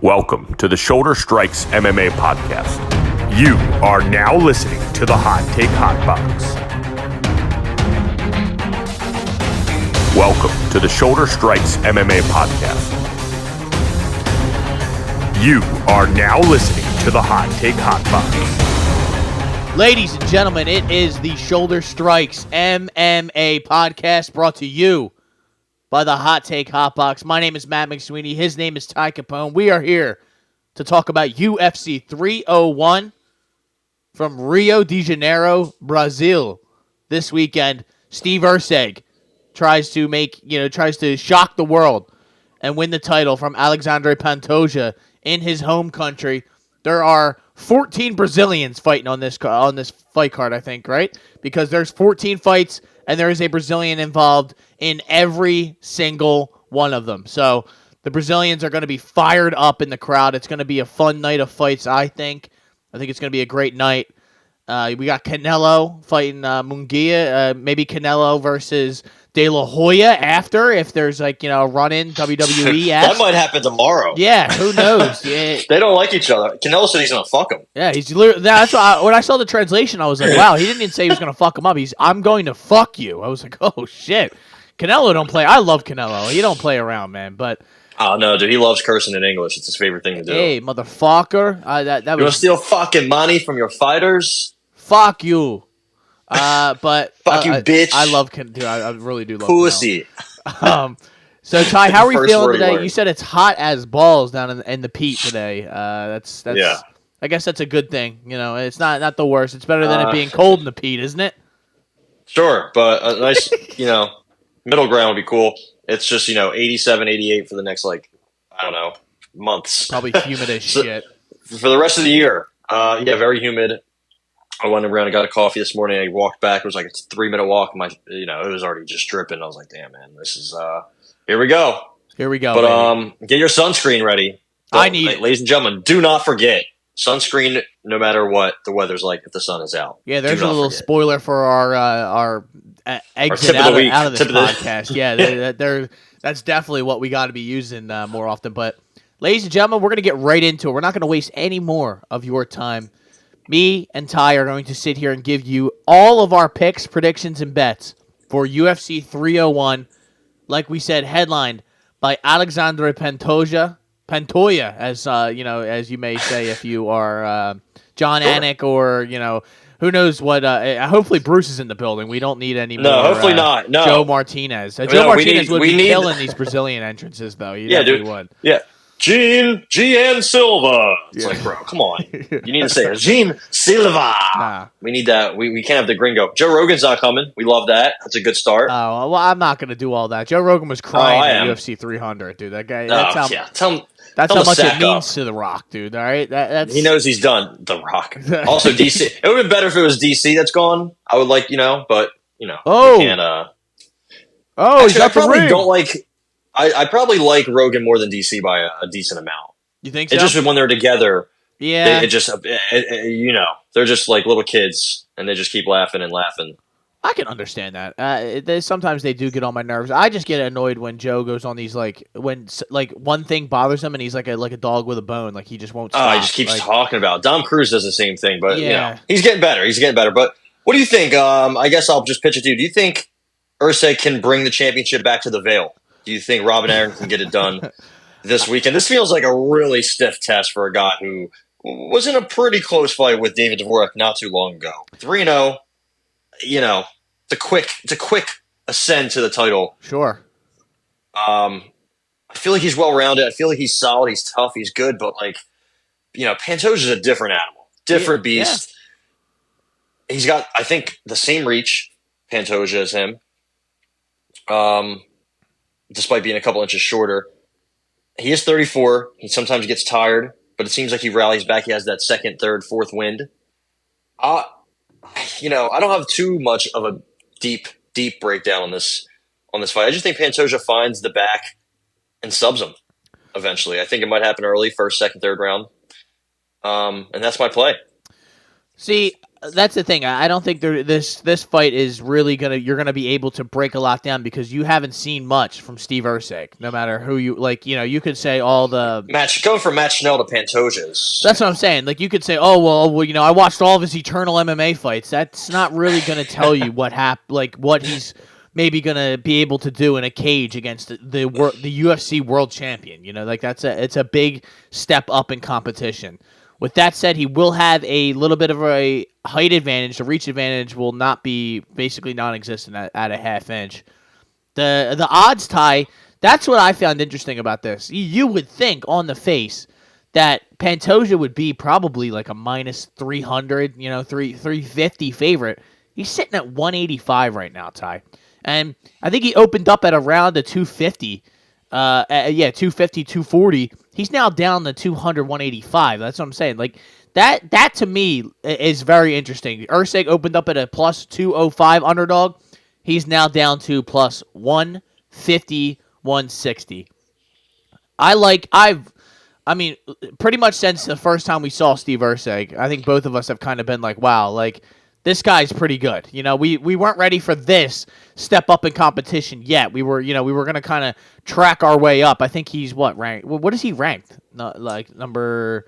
Welcome to the Shoulder Strikes MMA podcast. You are now listening to the Hot Take Hot Box. Welcome to the Shoulder Strikes MMA podcast. You are now listening to the Hot Take Hot Box. Ladies and gentlemen, it is the Shoulder Strikes MMA podcast brought to you by the Hot Take Hot Box. My name is Matt McSweeney. His name is Ty Capone. We are here to talk about UFC 301 from Rio de Janeiro, Brazil. This weekend, Steve Erceg tries to shock the world and win the title from Alexandre Pantoja in his home country. There are 14 Brazilians fighting on this fight card, I think, right? Because there's 14 fights, and there is a Brazilian involved in every single one of them. So the Brazilians are going to be fired up in the crowd. It's going to be a fun night of fights, I think. I think it's going to be a great night. We got Canelo fighting Munguia. Maybe Canelo versus De La Hoya after, if there's a run-in WWE. That might happen tomorrow. Yeah, who knows? Yeah. They don't like each other. Canelo said he's going to fuck him. Yeah, he's literally. That's why when I saw the translation, I was like, wow, he didn't even say he was going to fuck him up. I'm going to fuck you. I was like, oh, shit. Canelo don't play. I love Canelo. He don't play around, man. But oh, no, dude. He loves cursing in English. It's his favorite thing to do. Hey, motherfucker. That you want to steal fucking money from your fighters? Fuck you. But fuck you, bitch. I love Dude, I really do love pussy. So Ty, how are we feeling today? Word. You said it's hot as balls down in the Pete today. That's yeah. I guess that's a good thing. It's not the worst. It's better than it being cold in the Pete, isn't it? Sure, but a nice middle ground would be cool. It's just 87, 88 for the next months. Probably humid as shit for the rest of the year. Very humid. I went around and got a coffee this morning. I walked back. It was like a 3-minute walk. It was already just dripping. I was like, damn, man, this is, here we go. Here we go. But, get your sunscreen ready. Ladies and gentlemen, do not forget sunscreen, no matter what the weather's like, if the sun is out. Yeah, there's a little spoiler for our exit out of this podcast. Yeah, that's definitely what we got to be using more often. But, ladies and gentlemen, we're going to get right into it. We're not going to waste any more of your time. Me and Ty are going to sit here and give you all of our picks, predictions, and bets for UFC 301. Like we said, headlined by Alexandre Pantoja, as you may say if you are John Anik or who knows what. Hopefully Bruce is in the building. We don't need any more. No, hopefully not. No, Joe Martinez. Joe Martinez would be killing these Brazilian entrances, though. Dude. Would. Yeah. Gian Silva. It's like, bro, come on. You need to say it. Gian Silva. Nah. We need that. We can't have the gringo. Joe Rogan's not coming. We love that. That's a good start. Oh, well, I'm not going to do all that. Joe Rogan was crying at UFC 300, dude. That guy. That's how much it means to The Rock, dude. All right? That's... He knows he's done. The Rock. Also, DC. It would have been better if it was DC that's gone. I would like, but, Oh. We can't, he's got the ring. Don't like... I probably like Rogan more than DC by a decent amount. You think so? It's just when they're together, yeah. They're just like little kids, and they just keep laughing and laughing. I can understand that. Sometimes they do get on my nerves. I just get annoyed when Joe goes on these when one thing bothers him, and he's like a dog with a bone. Like he just won't stop. He just keeps talking about it. Dom Cruz does the same thing, but yeah. He's getting better. But what do you think? I guess I'll just pitch it to you. Do you think Erceg can bring the championship back to the Vale? Do you think Robin Aaron can get it done this weekend? This feels like a really stiff test for a guy who was in a pretty close fight with David Dvorak not too long ago. 3-0, it's a quick ascend to the title. Sure. I feel like he's well-rounded. I feel like he's solid. He's tough. He's good. But, Pantoja's a different animal. Different beast. Yeah. He's got, I think, the same reach, Pantoja, as him. Despite being a couple inches shorter. He is 34. He sometimes gets tired, but it seems like he rallies back. He has that second, third, fourth wind. I don't have too much of a deep breakdown on this fight. I just think Pantoja finds the back and subs him eventually. I think it might happen early, first, second, third round. And that's my play. See, That's the thing. I don't think this fight is really you're gonna be able to break a lot down because you haven't seen much from Steve Erceg. No matter who you like, you could say all the Going from Matt Schnell to Pantoja's. That's what I'm saying. Like you could say, oh well, I watched all of his eternal MMA fights. That's not really gonna tell you what he's maybe gonna be able to do in a cage against the UFC world champion. Like it's a big step up in competition. With that said, he will have a little bit of a height advantage. The reach advantage will not be basically non-existent at a half inch. The odds tie. That's what I found interesting about this. You would think on the face that Pantoja would be probably like a minus 300, 350 favorite. He's sitting at 185 right now, Ty. And I think he opened up at around a 250. 250, 240. He's now down to 200, 185. That's what I'm saying. Like that to me is very interesting. Erceg opened up at a plus 205 underdog. He's now down to plus 150, 160. Pretty much since the first time we saw Steve Erceg, I think both of us have kind of been like, wow, like this guy's pretty good. We weren't ready for this step up in competition yet. We were going to kind of track our way up. I think he's ranked? What is he ranked? Not like number.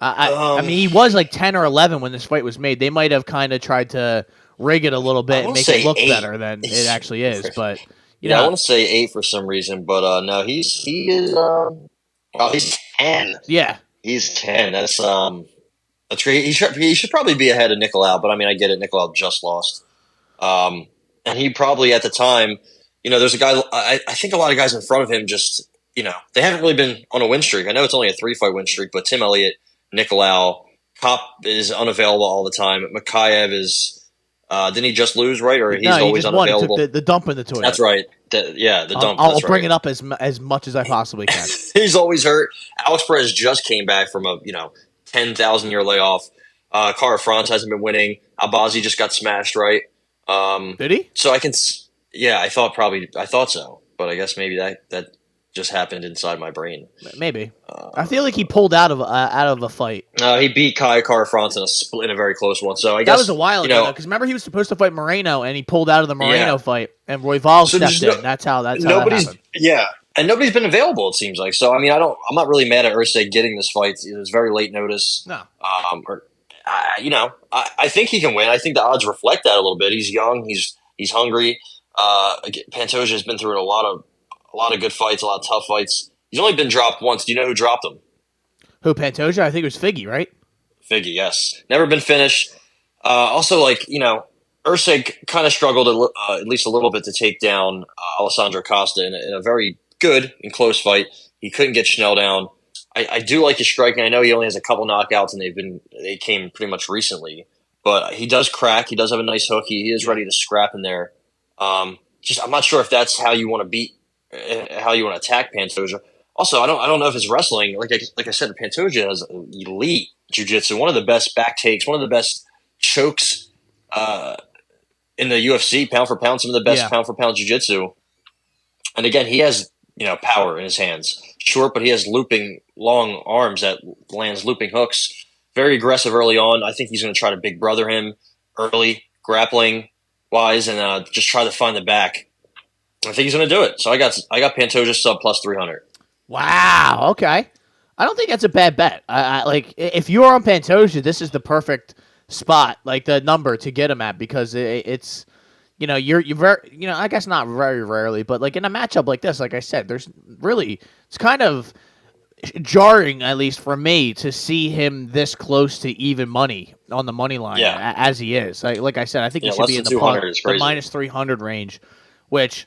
He was like 10 or 11 when this fight was made. They might have kind of tried to rig it a little bit and make it look 8. Better than it actually is. But I want to say 8 for some reason, but no, he is. He's 10. Yeah, he's 10. That's great. He should probably be ahead of Nicolau, but I get it. Nicolau just lost, and he probably at the time, there's a guy. I think a lot of guys in front of him just, they haven't really been on a win streak. I know it's only a 3-fight win streak, but Tim Elliott, Nicolau, Kopp is unavailable all the time. Makayev is. Didn't he just lose, right? Or he's always unavailable? He took the dump in the toilet. That's right. The dump. I'll bring it up as much as I possibly can. He's always hurt. Alex Perez just came back from a 10,000-year layoff. Cara France hasn't been winning. Albazi just got smashed, right? Did he? So I can. Yeah, I thought so, but I guess maybe that just happened inside my brain. Maybe. I feel like he pulled out of a fight. He beat Cara France in a very close one. So I guess that was a while ago. Because remember he was supposed to fight Moreno and he pulled out of the Moreno fight, and Royval stepped in. That's how that happened. Yeah, and nobody's been available. It seems like. So I'm not really mad at Erceg getting this fight. It was very late notice. No. I think he can win. I think the odds reflect that a little bit. He's young. He's hungry. Pantoja has been through a lot of good fights, a lot of tough fights. He's only been dropped once. Do you know who dropped him? Who, Pantoja? I think it was Figgy, right? Figgy, yes. Never been finished. Also, Erceg kind of struggled at least a little bit to take down Alessandro Costa in a very good and close fight. He couldn't get Schnell down. I do like his striking. I know he only has a couple knockouts, and they came pretty much recently. But he does crack. He does have a nice hook. He is ready to scrap in there. I'm not sure if that's how you want to attack Pantoja. Also, I don't know if his wrestling, like I said, Pantoja has elite jiu-jitsu, one of the best back takes, one of the best chokes in the UFC, pound for pound, some of the best pound for pound jiu-jitsu. And again, he has power in his hands. Short, but he has looping long arms that lands looping hooks. Very aggressive early on. I think he's going to try to big brother him early, grappling wise, and just try to find the back. I think he's going to do it. So I got Pantoja sub plus 300. Wow. Okay. I don't think that's a bad bet. I like if you're on Pantoja, this is the perfect spot, like the number to get him at, because it's you're very I guess not very rarely, but like in a matchup like this, like I said, it's kind of jarring, at least for me, to see him this close to even money on the money line as he is. Like I said, I think he should be in the minus 300 range, which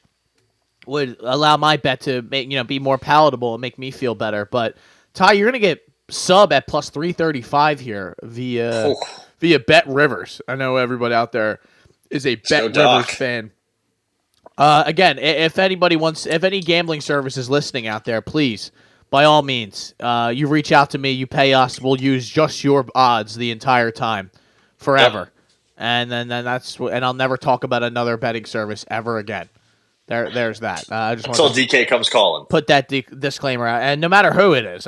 would allow my bet to be more palatable and make me feel better. But Ty, you're gonna get sub at plus 335 here via Bet Rivers. I know everybody out there is a Bet Rivers fan. Again, if any gambling service is listening out there, please, by all means, you reach out to me, you pay us, we'll use just your odds the entire time, forever. Yep. And then and I'll never talk about another betting service ever again. There's that. I just want Until DK comes calling. put that disclaimer out, and no matter who it is,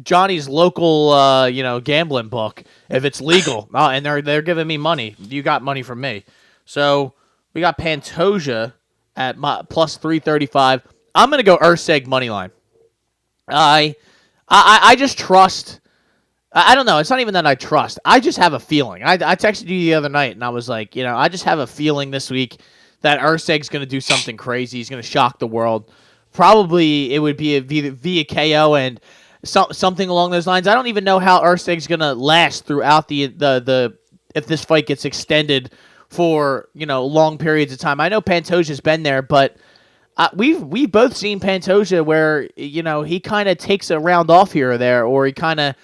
Johnny's local, gambling book, if it's legal, and they're giving me money, you got money from me. So we got Pantoja at plus 335. I'm gonna go Erceg money line. I just trust. I don't know. It's not even that I trust. I just have a feeling. I texted you the other night, and I was like, I just have a feeling this week that Erceg's going to do something crazy. He's going to shock the world. Probably it would be via KO and something along those lines. I don't even know how Erceg's going to last throughout the if this fight gets extended for long periods of time. I know Pantoja's been there, but we've both seen Pantoja where he kind of takes a round off here or there, or he kind of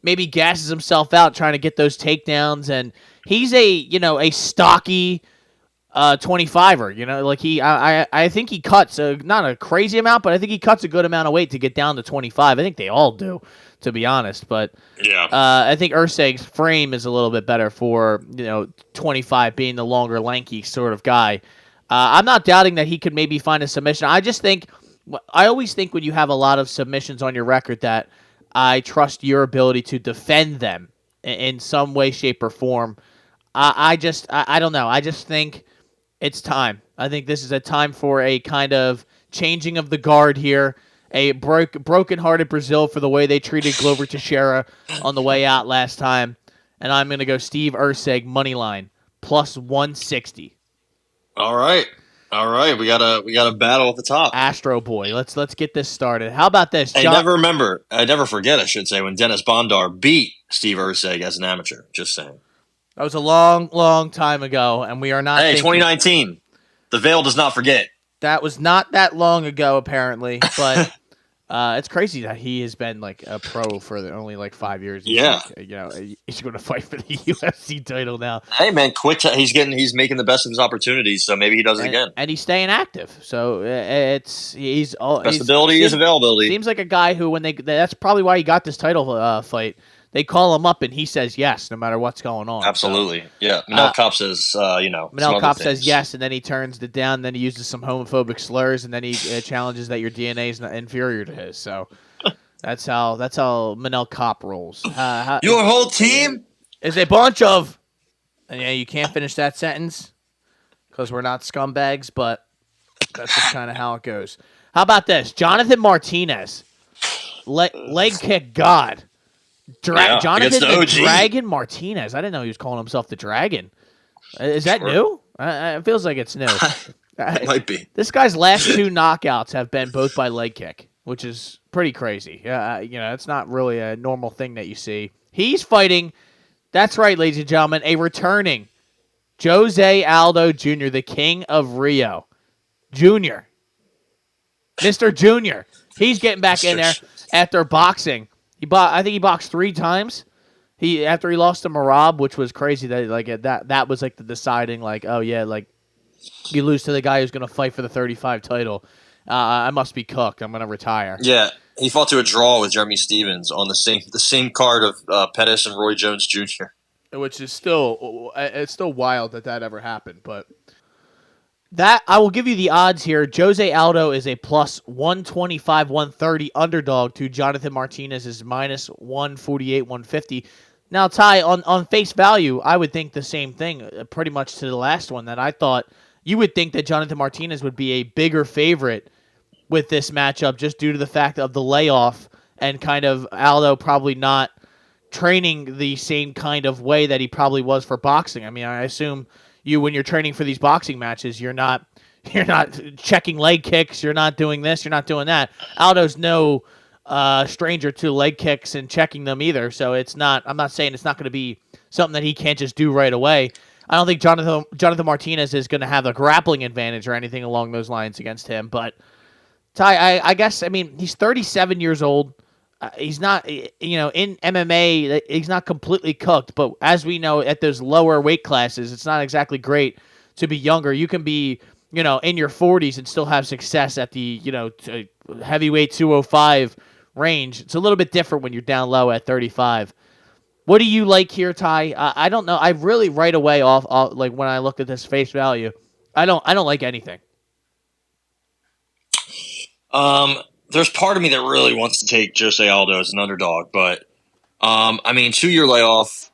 maybe gasses himself out trying to get those takedowns, and he's a stocky 25er. I think he cuts not a crazy amount, but I think he cuts a good amount of weight to get down to 25. I think they all do, to be honest. But yeah, I think Erceg's frame is a little bit better for 25 being the longer, lanky sort of guy. I'm not doubting that he could maybe find a submission. I always think when you have a lot of submissions on your record that I trust your ability to defend them in some way, shape, or form. I don't know. I just think it's time. I think this is a time for a kind of changing of the guard here. A broken-hearted Brazil for the way they treated Glover Teixeira on the way out last time. And I'm going to go Steve Erceg money line plus 160. All right. We got a battle at the top. Astro Boy. Let's get this started. How about this? I never forget, I should say, when Dennis Bondar beat Steve Erceg as an amateur. Just saying. That was a long, long time ago, and we are not. Hey, 2019. The veil does not forget. That was not that long ago, apparently, but it's crazy that he has been like a pro for only like 5 years. Yeah, he's going to fight for the UFC title now. Hey, man, he's making the best of his opportunities, so maybe he does it again. And he's staying active, so best ability is availability. Seems like a guy who that's probably why he got this title fight. They call him up and he says yes, no matter what's going on. Absolutely, so, yeah. Manel Kopp says, Manel Kopp says yes, and then he turns it down. Then he uses some homophobic slurs, and then he challenges that your DNA is not inferior to his. So that's how Manel Kopp rolls. Your whole team is a bunch of. And yeah, you can't finish that sentence because we're not scumbags, but that's just kind of how it goes. How about this, Jonathan Martinez, leg kick god. Jonathan the Dragon Martinez. I didn't know he was calling himself the Dragon. Is that new? It feels like it's new. It might be. This guy's last two knockouts have been both by leg kick, which is pretty crazy. It's not really a normal thing that you see. He's fighting. That's right, ladies and gentlemen, a returning Jose Aldo Jr., the King of Rio, Jr. Mr. Jr. He's getting back in there after boxing. I think he boxed 3 times. After he lost to Marab, which was crazy that was like the deciding you lose to the guy who's going to fight for the 35 title. I must be cooked. I'm going to retire. Yeah, he fought to a draw with Jeremy Stevens on the same card of Pettis and Roy Jones Jr. Which is still wild that ever happened, but. That I will give you the odds here. Jose Aldo is a plus 125, 130 underdog to Jonathan Martinez's minus 148, 150. Now, Ty, on face value, I would think the same thing, pretty much to the last one, that I thought you would think that Jonathan Martinez would be a bigger favorite with this matchup just due to the fact of the layoff and kind of Aldo probably not training the same kind of way that he probably was for boxing. I mean, I assume when you're training for these boxing matches, you're not checking leg kicks, you're not doing this, you're not doing that. Aldo's no stranger to leg kicks and checking them either, so I'm not saying it's not going to be something that he can't just do right away. I don't think Jonathan Martinez is going to have a grappling advantage or anything along those lines against him, but Ty, I guess, I mean, he's 37 years old. He's not, in MMA, he's not completely cooked. But as we know, at those lower weight classes, it's not exactly great to be younger. You can be, in your 40s and still have success at the, heavyweight 205 range. It's a little bit different when you're down low at 35. What do you like here, Ty? I don't know. I really right away off like when I looked at this face value, I don't like anything. There's part of me that really wants to take Jose Aldo as an underdog, but 2-year layoff.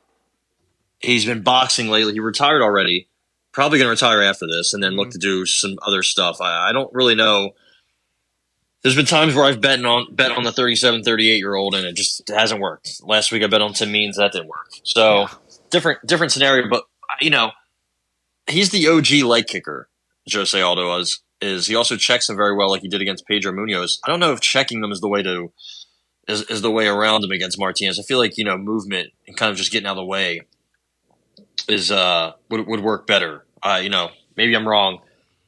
He's been boxing lately. He retired already. Probably going to retire after this, and then look to do some other stuff. I don't really know. There's been times where I've bet on the 37, 38-year-old, and it just hasn't worked. Last week I bet on Tim Means. That didn't work. So different scenario, but he's the OG leg kicker. Jose Aldo is he also checks him very well, like he did against Pedro Munoz. I don't know if checking them is the way is the way around him against Martinez. I feel like movement and kind of just getting out of the way would work better. Maybe I'm wrong,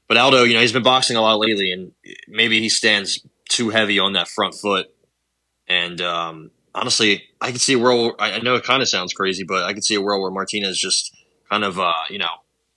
but Aldo, he's been boxing a lot lately, and maybe he stands too heavy on that front foot. And honestly, I could see a world. I know it kind of sounds crazy, but I could see a world where Martinez just kind of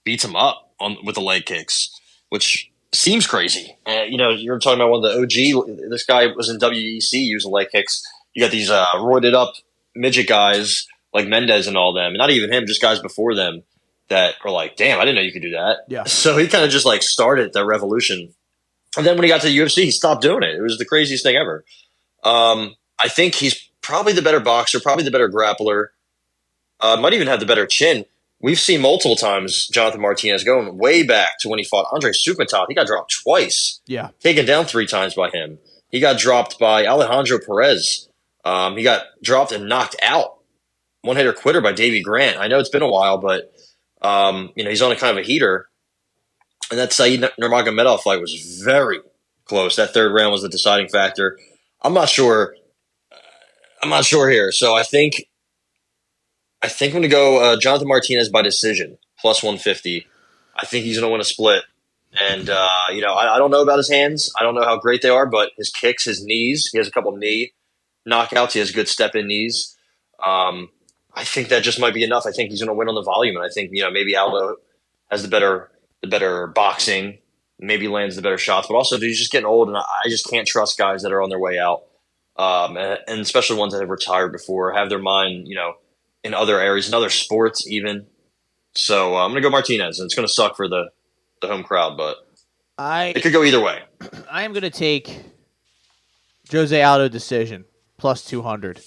beats him up with the leg kicks, which seems crazy. You're talking about one of the OG. This guy was in WEC using leg kicks. You got these roided up midget guys like Mendez and all them, and not even him, just guys before them that are like, damn, I didn't know you could do that. Yeah. So he kind of just like started that revolution. And then when he got to the UFC, he stopped doing it. It was the craziest thing ever. I think he's probably the better boxer, probably the better grappler, might even have the better chin. We've seen multiple times Jonathan Martinez going way back to when he fought Andre Sukhmatot. He got dropped twice. Yeah. Taken down 3 times by him. He got dropped by Alejandro Perez. He got dropped and knocked out. One-hitter quitter by Davey Grant. I know it's been a while, but he's on a kind of a heater. And that Saeed Nurmagomedov fight was very close. That 3rd round was the deciding factor. I'm not sure here. So I think I'm going to go Jonathan Martinez by decision, plus 150. I think he's going to win a split. And, I don't know about his hands. I don't know how great they are, but his kicks, his knees, he has a couple knee knockouts. He has good step-in knees. I think that just might be enough. I think he's going to win on the volume. And I think, maybe Aldo has the better boxing, maybe lands the better shots. But also, he's just getting old, and I just can't trust guys that are on their way out. And especially ones that have retired before, have their mind, in other areas, in other sports even. So I'm going to go Martinez, and it's going to suck for the home crowd, but it could go either way. I am going to take Jose Aldo decision, plus 200.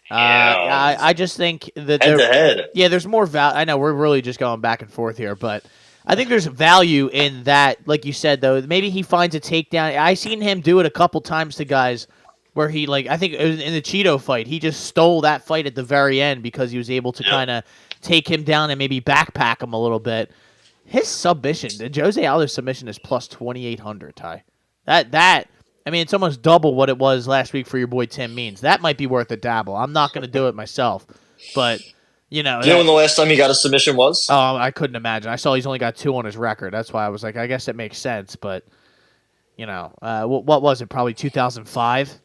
I just think that head-to-head. Yeah, there's more value. I know we're really just going back and forth here, but I think there's value in that. Like you said, though, maybe he finds a takedown. I seen him do it a couple times to guys where he, I think it was in the Cheeto fight, he just stole that fight at the very end because he was able to kind of take him down and maybe backpack him a little bit. His submission, the Jose Aldo submission, is plus 2,800, Ty. It's almost double what it was last week for your boy Tim Means. That might be worth a dabble. I'm not going to do it myself, but Do you know when the last time he got a submission was? Oh, I couldn't imagine. I saw he's only got 2 on his record. That's why I was like, I guess it makes sense. But what was it? Probably 2005.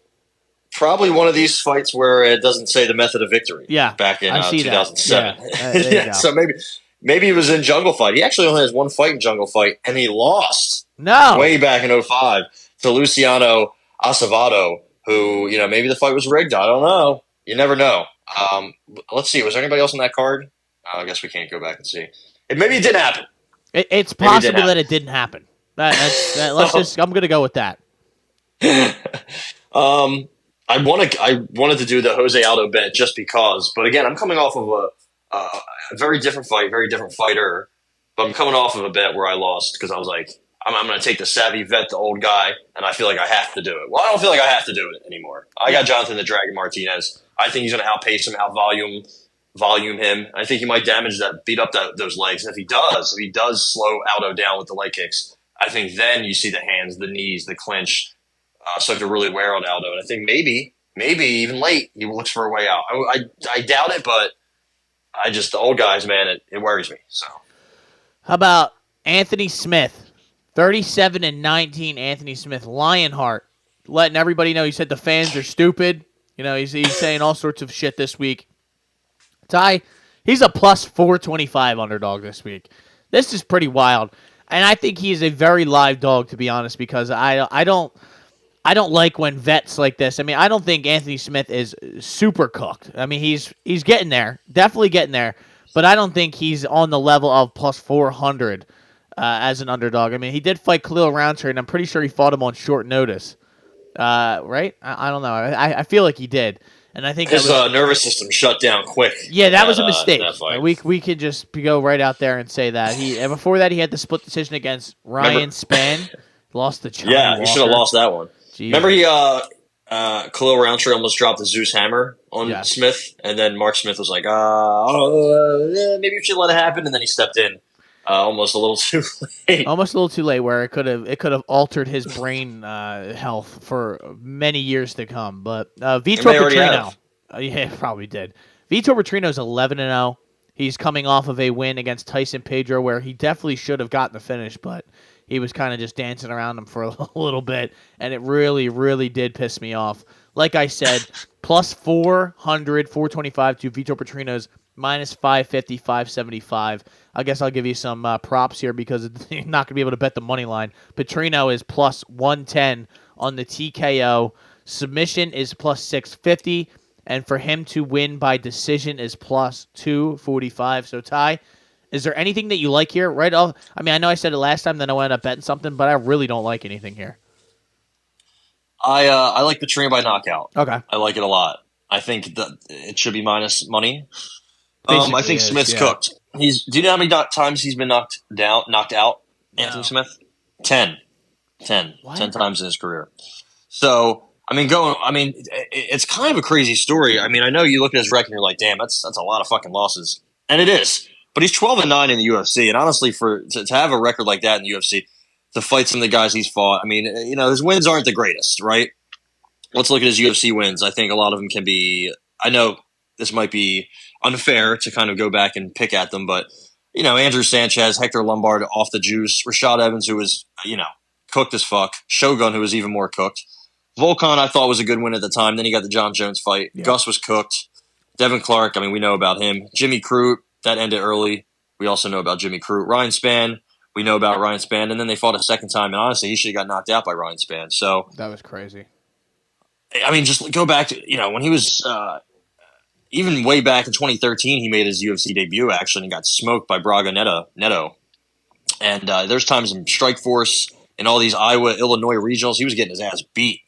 Probably one of these fights where it doesn't say the method of victory. Yeah, back in 2007. Yeah, so maybe he was in Jungle Fight. He actually only has one fight in Jungle Fight, and he lost. No, way back in 2005 to Luciano Acevedo, who maybe the fight was rigged. I don't know. You never know. Let's see. Was there anybody else on that card? I guess we can't go back and see. Maybe it didn't happen. It's possible that it didn't happen. I'm going to go with that. I wanted to do the Jose Aldo bet just because, but again, I'm coming off of a very different fight, very different fighter. But I'm coming off of a bet where I lost because I was like, I'm going to take the savvy vet, the old guy, and I feel like I have to do it. Well, I don't feel like I have to do it anymore. I got Jonathan the Dragon Martinez. I think he's going to outpace him, volume him. I think he might beat up those legs. And if he does slow Aldo down with the leg kicks, I think then you see the hands, the knees, the clinch start to really wear on Aldo. And I think maybe even late he looks for a way out. I doubt it, but the old guys, man, it worries me. So, how about Anthony Smith? 37-19, Anthony Smith, Lionheart, letting everybody know. He said the fans are stupid. He's saying all sorts of shit this week. Ty, he's a plus 425 underdog this week. This is pretty wild, and I think he is a very live dog, to be honest, because I don't like when vets like this. I don't think Anthony Smith is super cooked. He's getting there, definitely getting there, but I don't think he's on the level of plus 400. As an underdog. He did fight Khalil Rountree, and I'm pretty sure he fought him on short notice. Right? I don't know. I feel like he did, and I think His that was, nervous system shut down quick. yeah, that was a mistake. That fight. We could just go right out there and say that and before that he had the split decision against Ryan Spann, lost to Johnny Yeah, Walker. he should have lost that one. Jesus. Remember he Khalil Roundtree almost dropped the Zeus hammer on Smith, and then Mark Smith was like, maybe you should let it happen, and then he stepped in almost a little too late. Almost a little too late, where it could have altered his brain health for many years to come. But Vitor Petrino, yeah, it probably did. Vitor Petrino's 11-0. He's coming off of a win against Tyson Pedro, where he definitely should have gotten the finish, but he was kind of just dancing around him for a little bit, and it really, really did piss me off. Like I said, plus 400, 425 to Vitor Petrino's minus 550, 575. I guess I'll give you some props here because you're not going to be able to bet the money line. Petrino is plus 110 on the TKO. Submission is plus 650. And for him to win by decision is plus 245. So, Ty, is there anything that you like here? Right off. I mean, I know I said it last time, then I wound up betting something, but I really don't like anything here. I like Petrino by knockout. Okay. I like it a lot. I think that it should be minus money. I think Smith's cooked. Do you know how many times he's been knocked out? Anthony Smith? 10. 10 times in his career. So, it's kind of a crazy story. I mean, I know you look at his record and you're like, damn, that's a lot of fucking losses. And it is. But he's 12-9 in the UFC. And honestly, to have a record like that in the UFC, to fight some of the guys he's fought, I mean, his wins aren't the greatest, right? Let's look at his UFC wins. I think a lot of them can be, I know this might be unfair to kind of go back and pick at them, but, Andrew Sanchez, Hector Lombard off the juice, Rashad Evans, who was, cooked as fuck, Shogun, who was even more cooked. Volkan, I thought, was a good win at the time. Then he got the John Jones fight. Yeah. Gus was cooked. Devin Clark, I mean, we know about him. Jimmy Crute, that ended early. We also know about Jimmy Crute. Ryan Spann, we know about Ryan Spann. And then they fought a second time. And honestly, he should have got knocked out by Ryan Spann. So that was crazy. I mean, just go back to, when he was even way back in 2013, he made his UFC debut, actually, and got smoked by Braga Neto. And there's times in Strikeforce and all these Iowa, Illinois regionals, he was getting his ass beat.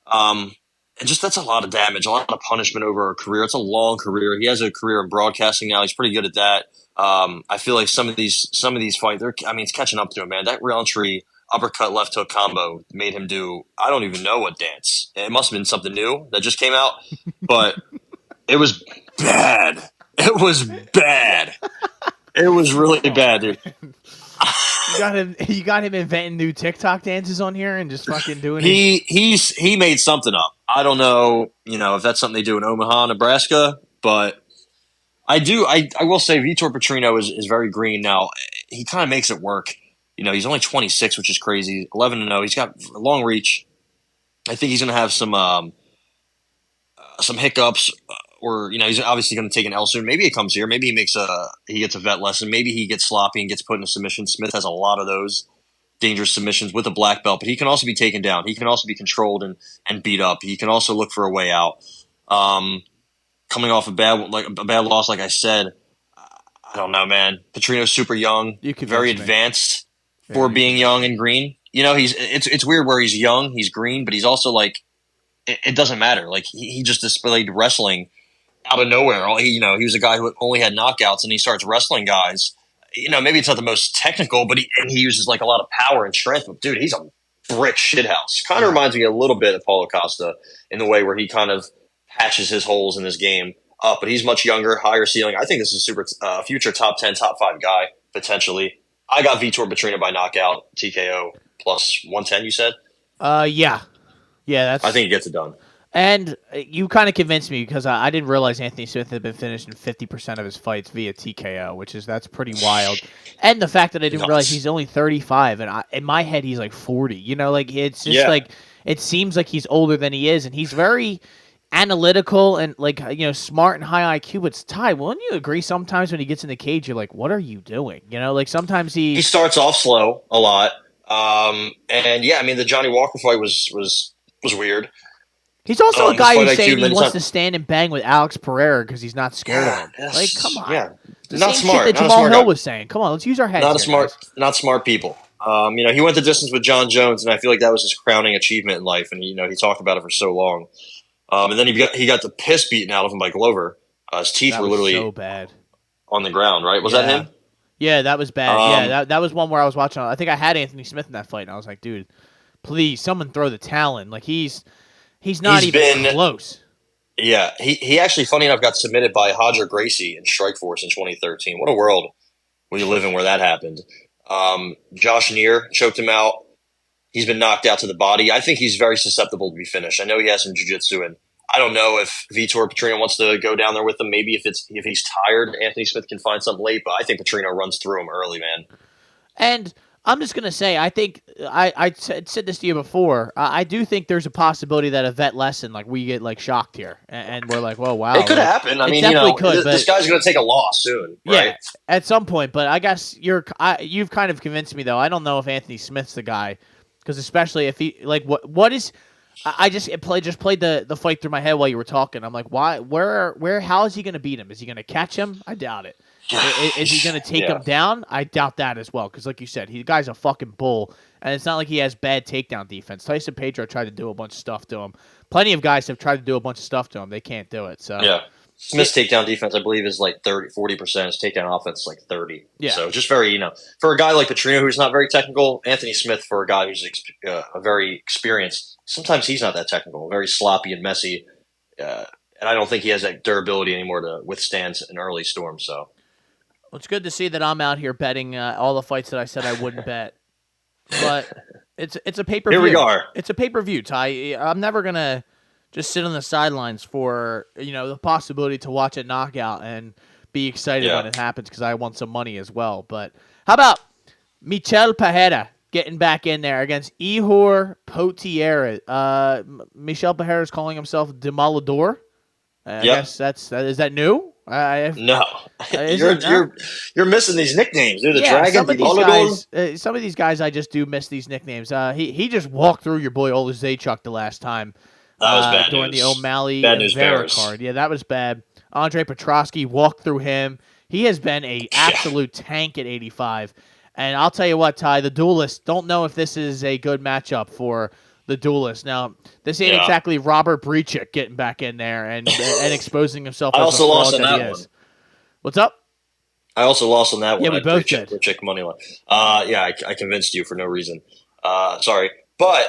And just that's a lot of damage, a lot of punishment over a career. It's a long career. He has a career in broadcasting now. He's pretty good at that. I feel like some of these fights, it's catching up to him, man. That Roundtree uppercut left hook combo made him do, I don't even know what dance. It must have been something new that just came out, but it was bad. It was bad. It was really bad, dude. You got him inventing new TikTok dances on here and just fucking doing it. He made something up. I don't know, if that's something they do in Omaha, Nebraska, but I will say Vitor Petrino is very green now. He kind of makes it work. He's only 26, which is crazy. 11-0. He's got long reach. I think he's going to have some hiccups. Or, he's obviously going to take an L soon. Maybe it comes here. Maybe he gets a vet lesson. Maybe he gets sloppy and gets put in a submission. Smith has a lot of those dangerous submissions with a black belt, but he can also be taken down. He can also be controlled and beat up. He can also look for a way out. Coming off a bad loss, like I said, I don't know, man. Petrino's super young, very advanced for being young and green. It's weird where he's young, he's green, but he's also like, it doesn't matter. Like he just displayed wrestling out of nowhere. He was a guy who only had knockouts, and he starts wrestling guys. Maybe it's not the most technical, but he uses like a lot of power and strength. But dude, he's a brick shithouse. Kind of reminds me a little bit of Paulo Costa in the way where he kind of patches his holes in his game up. But he's much younger, higher ceiling. I think this is a super future top 10, top 5 guy potentially. I got Vitor Petrino by knockout, TKO plus 110. You said? Yeah. I think he gets it done. And you kind of convinced me because I didn't realize Anthony Smith had been finished in 50% of his fights via TKO, that's pretty wild. And the fact that I didn't realize he's only 35, and in my head he's like 40. It's just like it seems like he's older than he is, and he's very analytical and smart and high IQ. But Ty, wouldn't you agree? Sometimes when he gets in the cage, you're like, "What are you doing?" Sometimes he starts off slow a lot. The Johnny Walker fight was weird. He's also a guy who's saying he wants to stand and bang with Alex Pereira because he's not scared of him. Come on. Yeah. The not same smart. shit that Jamal Hill was saying. Come on, let's use our heads. Not smart people. He went the distance with John Jones, and I feel like that was his crowning achievement in life. And he talked about it for so long. And then he got the piss beaten out of him by Glover. His teeth were literally so bad on the ground. Right? Was that him? Yeah, that was bad. That was one where I was watching. I think I had Anthony Smith in that fight, and I was like, dude, please, someone throw the Talon. Like he's not even close. Yeah, he actually, funny enough, got submitted by Hodger Gracie in Strikeforce in 2013. What a world we live in where that happened. Josh Neer choked him out. He's been knocked out to the body. I think he's very susceptible to be finished. I know he has some jiu-jitsu, and I don't know if Vitor Petrino wants to go down there with him. Maybe if he's tired, Anthony Smith can find something late, but I think Petrino runs through him early, man. And I'm just going to say, I think I said this to you before. I do think there's a possibility that a vet lesson, like we get like shocked here, and we're like, "Whoa, wow!" It could happen. I mean, this guy's going to take a loss soon, right? Yeah, at some point. But I guess you've kind of convinced me, though. I don't know if Anthony Smith's the guy, because especially if he like what is. I just played the fight through my head while you were talking. I'm like, why? How is he going to beat him? Is he going to catch him? I doubt it. Is he going to take him down? I doubt that as well. Because like you said, the guy's a fucking bull, and it's not like he has bad takedown defense. Tyson Pedro tried to do a bunch of stuff to him. Plenty of guys have tried to do a bunch of stuff to him. They can't do it. So yeah. Smith's takedown defense, I believe, is like 40%. His takedown offense is like 30%. Yeah. So just very, for a guy like Petrino who's not very technical, Anthony Smith for a guy who's a very experienced, sometimes he's not that technical, very sloppy and messy. And I don't think he has that durability anymore to withstand an early storm. So it's good to see that I'm out here betting all the fights that I said I wouldn't bet. But it's a pay-per-view. Here we are. It's a pay-per-view, Ty. I'm never going to just sit on the sidelines for, the possibility to watch a knockout and be excited when it happens because I want some money as well. But how about Michel Pereira getting back in there against Ihor Potieria? Michel Pereira is calling himself Demolador. I guess is that new? No. You're missing these nicknames, dude. The Dragon, some of these guys, I just do miss these nicknames. He just walked through your boy Ola Zaychuk the last time. That was bad during news. the O'Malley bad and news Vera bears. card. Yeah, that was bad. Andre Petrosky walked through him. He has been a absolute tank at 85. And I'll tell you what, Ty, the Duelist, don't know if this is a good matchup for the Duelist. Now, this ain't exactly Robert Breachik getting back in there and exposing himself as the fraud that he is. What's up? I also lost on that one. Yeah, we both did. Breachik money line. I convinced you for no reason. Sorry. But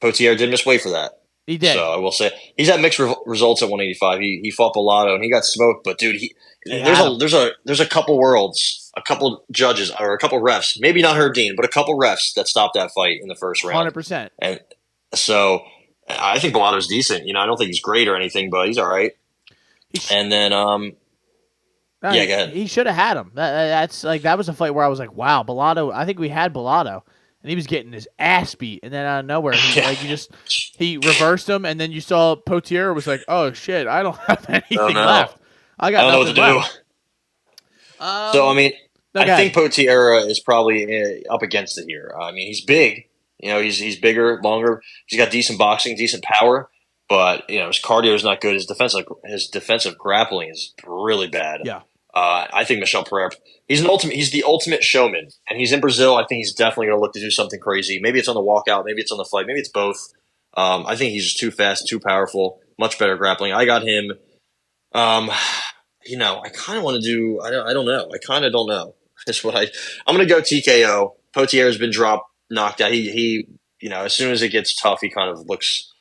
Potier did miss weight for that. He did. So I will say he's had mixed results at 185. He fought Bellato and he got smoked. But dude, there's a couple worlds, a couple judges or a couple refs, maybe not Herb Dean, but a couple refs that stopped that fight in the first round. 100%. And so I think Bellato's decent. I don't think he's great or anything, but he's all right. And then go ahead. He should have had him. That was a fight where I was like, wow, Bellato. I think we had Bellato. And he was getting his ass beat, and then out of nowhere, he reversed him, and then you saw Potier was like, "Oh shit, I don't have anything left. I don't know what to do." So I think Potier is probably up against it here. He's big. He's bigger, longer. He's got decent boxing, decent power, but his cardio is not good. His defensive grappling is really bad. Yeah. I think Michel Pereira, he's the ultimate showman, and he's in Brazil. I think he's definitely going to look to do something crazy. Maybe it's on the walkout, maybe it's on the fight, maybe it's both. I think he's just too fast, too powerful, much better grappling. I got him. I kind of want to do. I don't know. I kind of don't know. That's what I'm going to go TKO. Potier has been knocked out. He as soon as it gets tough, he kind of looks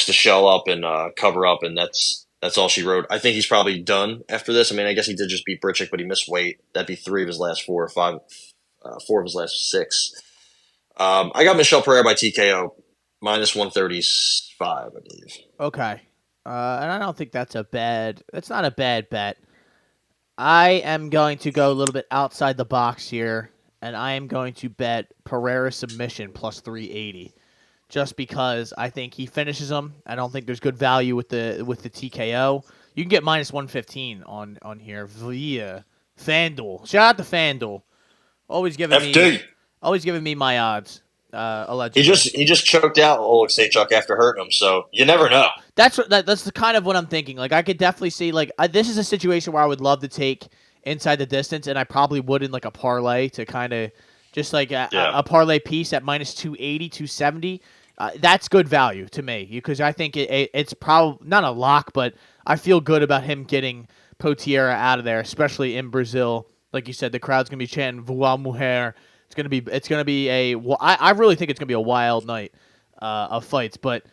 to shell up and cover up, and that's all she wrote. I think he's probably done after this. I guess he did just beat Britchik, but he missed weight. That'd be 3 of his last 4 or 5, 4 of his last 6. I got Michel Pereira by TKO, minus 135, I believe. Okay. And I don't think that's not a bad bet. I am going to go a little bit outside the box here, and I am going to bet Pereira submission plus 380. Just because I think he finishes him. I don't think there's good value with the TKO. You can get minus 115 on here via FanDuel. Shout out to FanDuel. Always giving me my odds. Allegedly. He just choked out Oleg Saychuk after hurting him, so you never know. That's the kind of what I'm thinking. Like I could definitely see this is a situation where I would love to take inside the distance, and I probably would in like a parlay to kind of just like Yeah. a parlay piece at minus 280, 270. That's good value to me because I think it's probably not a lock, but I feel good about him getting Potieria out of there, especially in Brazil. Like you said, the crowd's gonna be chanting "Voa Mujer." It's gonna be I really think it's gonna be a wild night of fights, but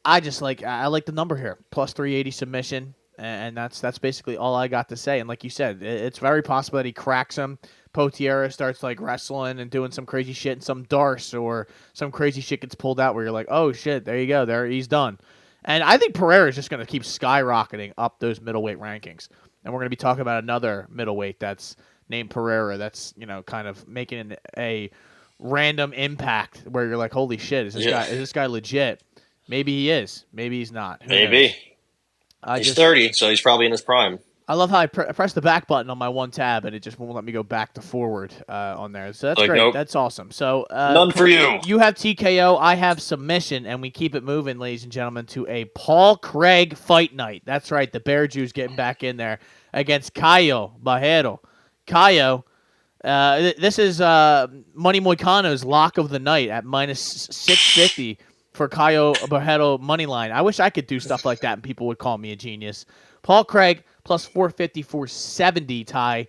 I like the number here, plus 380 submission, and that's basically all I got to say. And like you said, it's very possible that he cracks him. Potieria starts like wrestling and doing some crazy shit, and some darce or some crazy shit gets pulled out where you're like, oh shit, there you go, there he's done. And I think Pereira is just going to keep skyrocketing up those middleweight rankings. And we're going to be talking about another middleweight that's named Pereira that's, kind of making a random impact where you're like, holy shit, is this guy legit? Maybe he is. Maybe he's not. Who Maybe. knows? He's 30, so he's probably in his prime. I love how I press the back button on my one tab, and it just won't let me go back to forward on there. So that's great. Nope. That's awesome. So None for you. You have TKO. I have submission, and we keep it moving, ladies and gentlemen, to a Paul Craig fight night. That's right. The Bear Jew's getting back in there against Caio Barreiro. Caio, this is Money Moicano's lock of the night at minus 650 for Caio Barreiro money line. I wish I could do stuff like that, and people would call me a genius. Paul Craig plus 450, 470, Ty.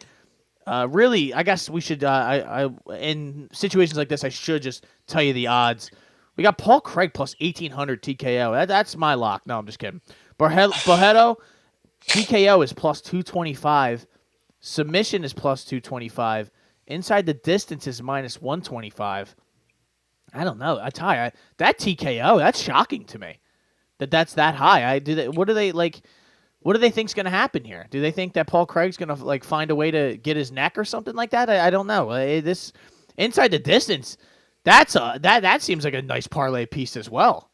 Really, I guess we should, in situations like this, I should just tell you the odds. We got Paul Craig plus 1,800 TKO. That's my lock. No, I'm just kidding. Barreiro, TKO is plus 225. Submission is plus 225. Inside the distance is minus 125. I don't know. Ty, that TKO, that's shocking to me. That's that high. What do they think's going to happen here? Do they think that Paul Craig's going to find a way to get his neck or something like that? I don't know. This inside the distance, that seems like a nice parlay piece as well.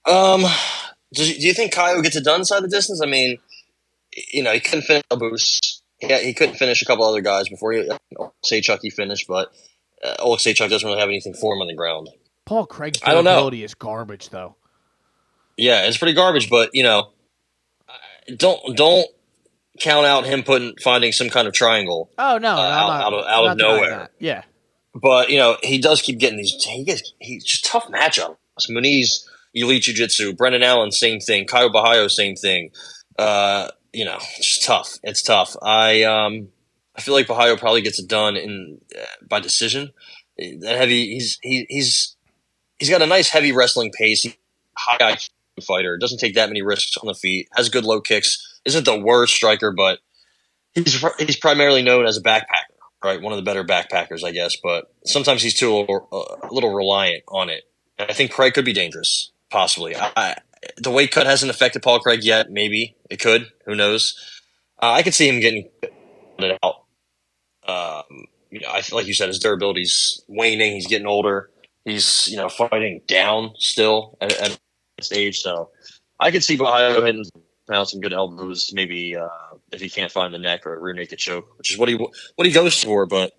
Do you think Caio gets it done inside the distance? I mean, he couldn't finish a boost. He couldn't finish a couple other guys before say Chucky finished, but Chuck doesn't really have anything for him on the ground. Paul Craig's durability is garbage, though. Yeah, it's pretty garbage, but don't count out him finding some kind of triangle. Oh no, out of nowhere. Yeah, but he does keep getting these. He's just tough matchups. Muniz, elite jiu-jitsu. Brendan Allen, same thing. Caio Barreiro, same thing. It's just tough. It's tough. I feel like Barreiro probably gets it done by decision. That heavy. He's got a nice heavy wrestling pace. High IQ fighter. Doesn't take that many risks on the feet. Has good low kicks. Isn't the worst striker, but he's primarily known as a backpacker, right? One of the better backpackers, I guess. But sometimes he's too a little reliant on it. And I think Craig could be dangerous, possibly. The weight cut hasn't affected Paul Craig yet. Maybe it could. Who knows? I could see him getting it out. I feel like you said, his durability's waning. He's getting older. He's fighting down still at this age, so I could see Barreiro hitting some good elbows. Maybe if he can't find the neck or a rear naked choke, which is what he goes for. But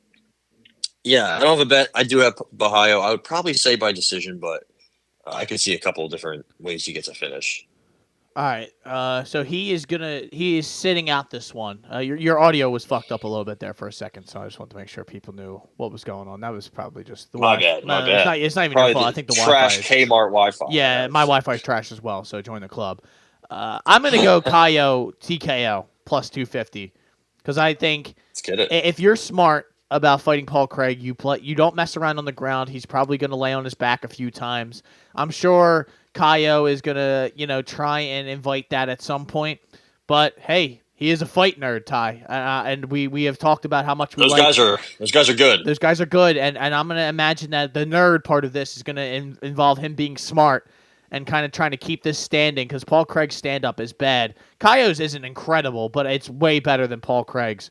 yeah, I don't have a bet. I do have Barreiro. I would probably say by decision, but I could see a couple of different ways he gets a finish. All right, so he is sitting out this one. Your audio was fucked up a little bit there for a second, so I just wanted to make sure people knew what was going on. That was probably just the my bad. It's not even probably your fault. I think the trash Wi-Fi is, Kmart Wi-Fi. Yeah, my Wi-Fi is trash as well. So join the club. I'm gonna go Caio TKO plus 250 because I think Let's get it. If you're smart about fighting Paul Craig, you don't mess around on the ground. He's probably gonna lay on his back a few times. I'm sure Caio is going to, try and invite that at some point. But, hey, he is a fight nerd, Ty. And we have talked about how much we like. Those guys are good. Those guys are good. And I'm going to imagine that the nerd part of this is going to involve him being smart and kind of trying to keep this standing because Paul Craig's stand-up is bad. Caio's isn't incredible, but it's way better than Paul Craig's.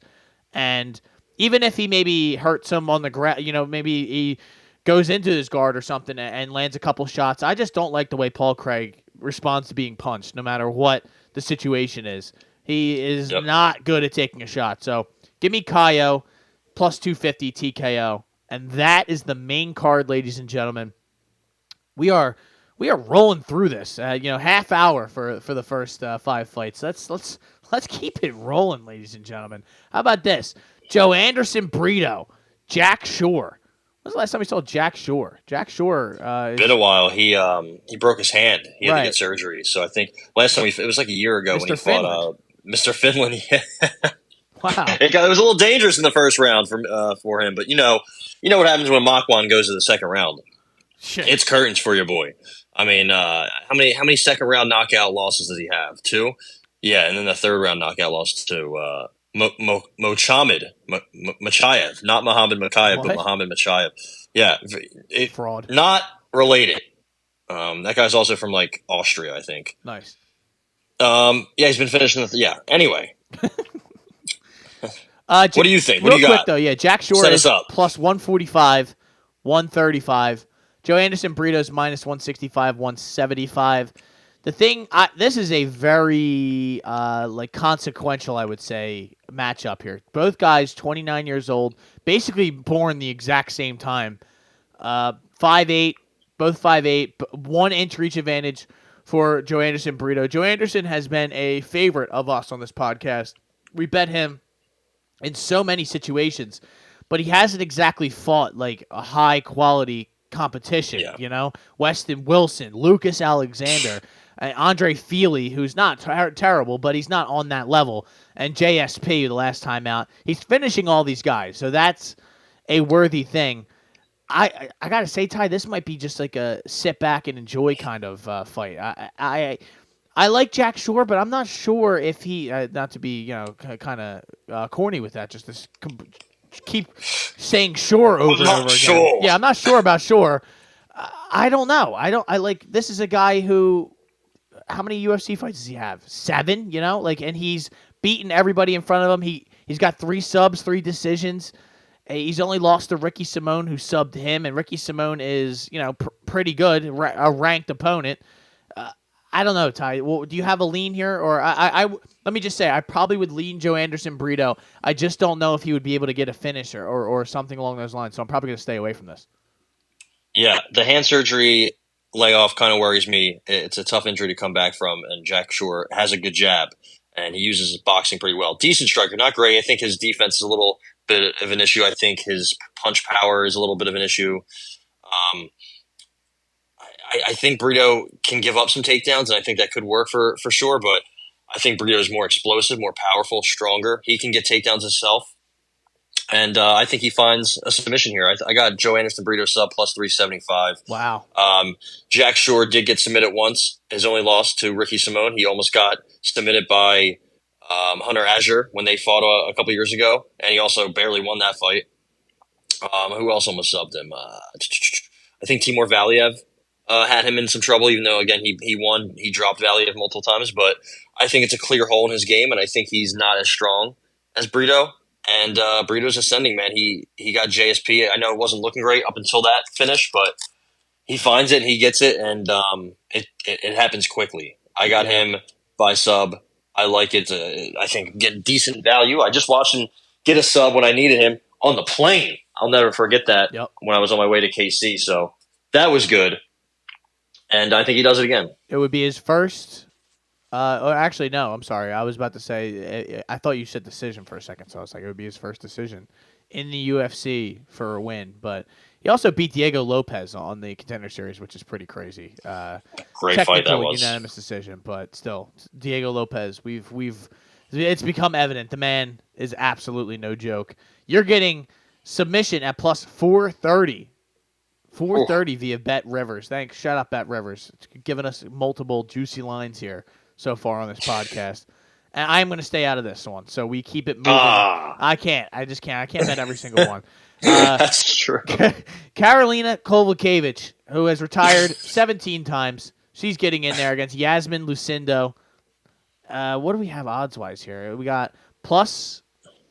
And even if he maybe hurts him on the ground, maybe he goes into his guard or something and lands a couple shots. I just don't like the way Paul Craig responds to being punched, no matter what the situation is. He is not good at taking a shot. So give me Caio plus 250 TKO. And that is the main card, ladies and gentlemen. We are rolling through this. Half hour for the first 5 fights. Let's keep it rolling, ladies and gentlemen. How about this? Joe Anderson, Brito, Jack Shore. When was the last time we saw Jack Shore? Jack Shore is Been a while. He broke his hand. He had to Right. get surgery. So I think last time it was like a year ago when he Mr. fought Mr. Finland. Wow. It was a little dangerous in the first round for him. But you know what happens when Makwan goes to the second round. Shit. It's curtains for your boy. I mean, how many second round knockout losses does he have? 2? Yeah, and then the third round knockout loss to Machayev, not Muhammad Makayev, but What? Muhammad Machayev. Yeah, Fraud. Not related. That guy's also from like Austria, I think. Nice. Yeah, he's been finishing. Anyway, what do you think? What Real do you quick got? though, yeah, Jack Shore Set is us up. plus 145, 135. Joe Anderson Brito's minus 165, 175. The thing, this is a very consequential, I would say, matchup here. Both guys, 29 years old, basically born the exact same time. 5'8", both 5'8", 1 inch reach advantage for Joe Anderson Brito. Joe Anderson has been a favorite of us on this podcast. We bet him in so many situations, but he hasn't exactly fought like a high quality competition. Yeah. You know, Weston Wilson, Lucas Alexander, Andre Feely, who's not terrible, but he's not on that level, and JSP the last time out. He's finishing all these guys, so that's a worthy thing. I gotta say, Ty, this might be just like a sit back and enjoy kind of fight. I like Jack Shore, but I'm not sure if he not to be kind of corny with that. Just to keep saying Shore over and over again. Sure. Yeah, I'm not sure about Shore. I don't know. I like this is a guy who. How many UFC fights does he have? 7. You know, and he's beaten everybody in front of him. He's got 3 subs, 3 decisions. He's only lost to Ricky Simone, who subbed him, and Ricky Simone is, pretty good, a ranked opponent. I don't know, Ty. Well, do you have a lean here, or let me just say, I probably would lean Joe Anderson Brito. I just don't know if he would be able to get a finish or something along those lines. So I'm probably going to stay away from this. Yeah, the hand surgery layoff kind of worries me. It's a tough injury to come back from, and Jack Shore has a good jab, and he uses his boxing pretty well. Decent striker, not great. I think his defense is a little bit of an issue. I think his punch power is a little bit of an issue. I think Brito can give up some takedowns, and I think that could work for sure, but I think Brito is more explosive, more powerful, stronger. He can get takedowns himself, and I think he finds a submission here. I got Joe Anderson Brito sub plus 375. Wow. Jack Shore did get submitted once. His only loss to Ricky Simone. He almost got submitted by Hunter Azure when they fought a couple years ago, and he also barely won that fight. Who else almost subbed him? I think Timur Valiev had him in some trouble, even though, again, he won. He dropped Valiev multiple times, but I think it's a clear hole in his game, and I think he's not as strong as Brito. And Brito's ascending, man. He got JSP. I know it wasn't looking great up until that finish, but he finds it and he gets it, and it happens quickly. I got him by sub. I like it. I think get decent value. I just watched him get a sub when I needed him on the plane. I'll never forget that when I was on my way to KC. So that was good. And I think he does it again. It would be his first. Or actually, no. I'm sorry. I was about to say. I thought you said decision for a second, so I was like, it would be his first decision in the UFC for a win. But he also beat Diego Lopez on the Contender Series, which is pretty crazy. Great fight that was. Unanimous decision, but still, Diego Lopez. It's become evident the man is absolutely no joke. You're getting submission at plus 430. 430 via Bet Rivers. Thanks. Shout out Bet Rivers. It's giving us multiple juicy lines here so far on this podcast. And I'm going to stay out of this one, so we keep it moving. I can't. I just can't. I can't bet every single one. That's true. Karolina Kowalkiewicz, who has retired 17 times. She's getting in there against Yasmin Lucindo. What do we have odds-wise here? We got plus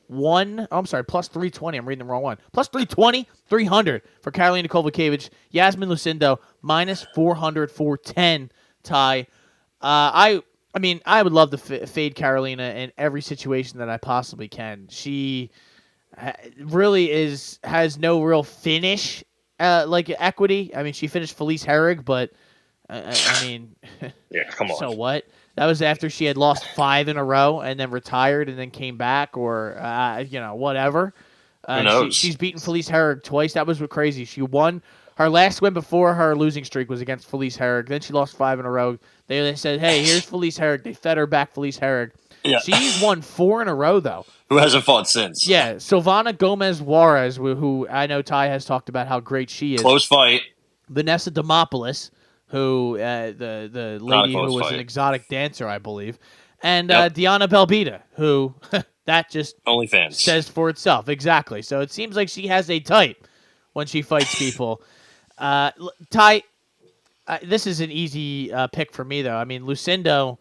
320. I'm reading the wrong one. Plus 320, 300 for Karolina Kowalkiewicz. Yasmin Lucindo, minus 400, 410. Ty. I mean, I would love to fade Karolina in every situation that I possibly can. She really has no real finish, like equity. I mean, she finished Felice Herrig, but I mean, Yeah, come on. so what? That was after she had lost 5 in a row and then retired and then came back, or whatever. Who knows? She's beaten Felice Herrig twice. That was crazy. She won her last win before her losing streak was against Felice Herrig. Then she lost 5 in a row. They said, "Hey, here's Felice Herrig." They fed her back Felice Herrig. Yeah. She's won 4 in a row though. Who hasn't fought since? Yeah, Silvana Gomez Juarez, who I know Ty has talked about how great she is. Close fight. Vanessa Demopoulos, who the lady who was an exotic dancer, I believe, and Diana Belbita, who that just OnlyFans says for itself. Exactly. So it seems like she has a type when she fights people. Ty, this is an easy pick for me, though. I mean, Lucindo,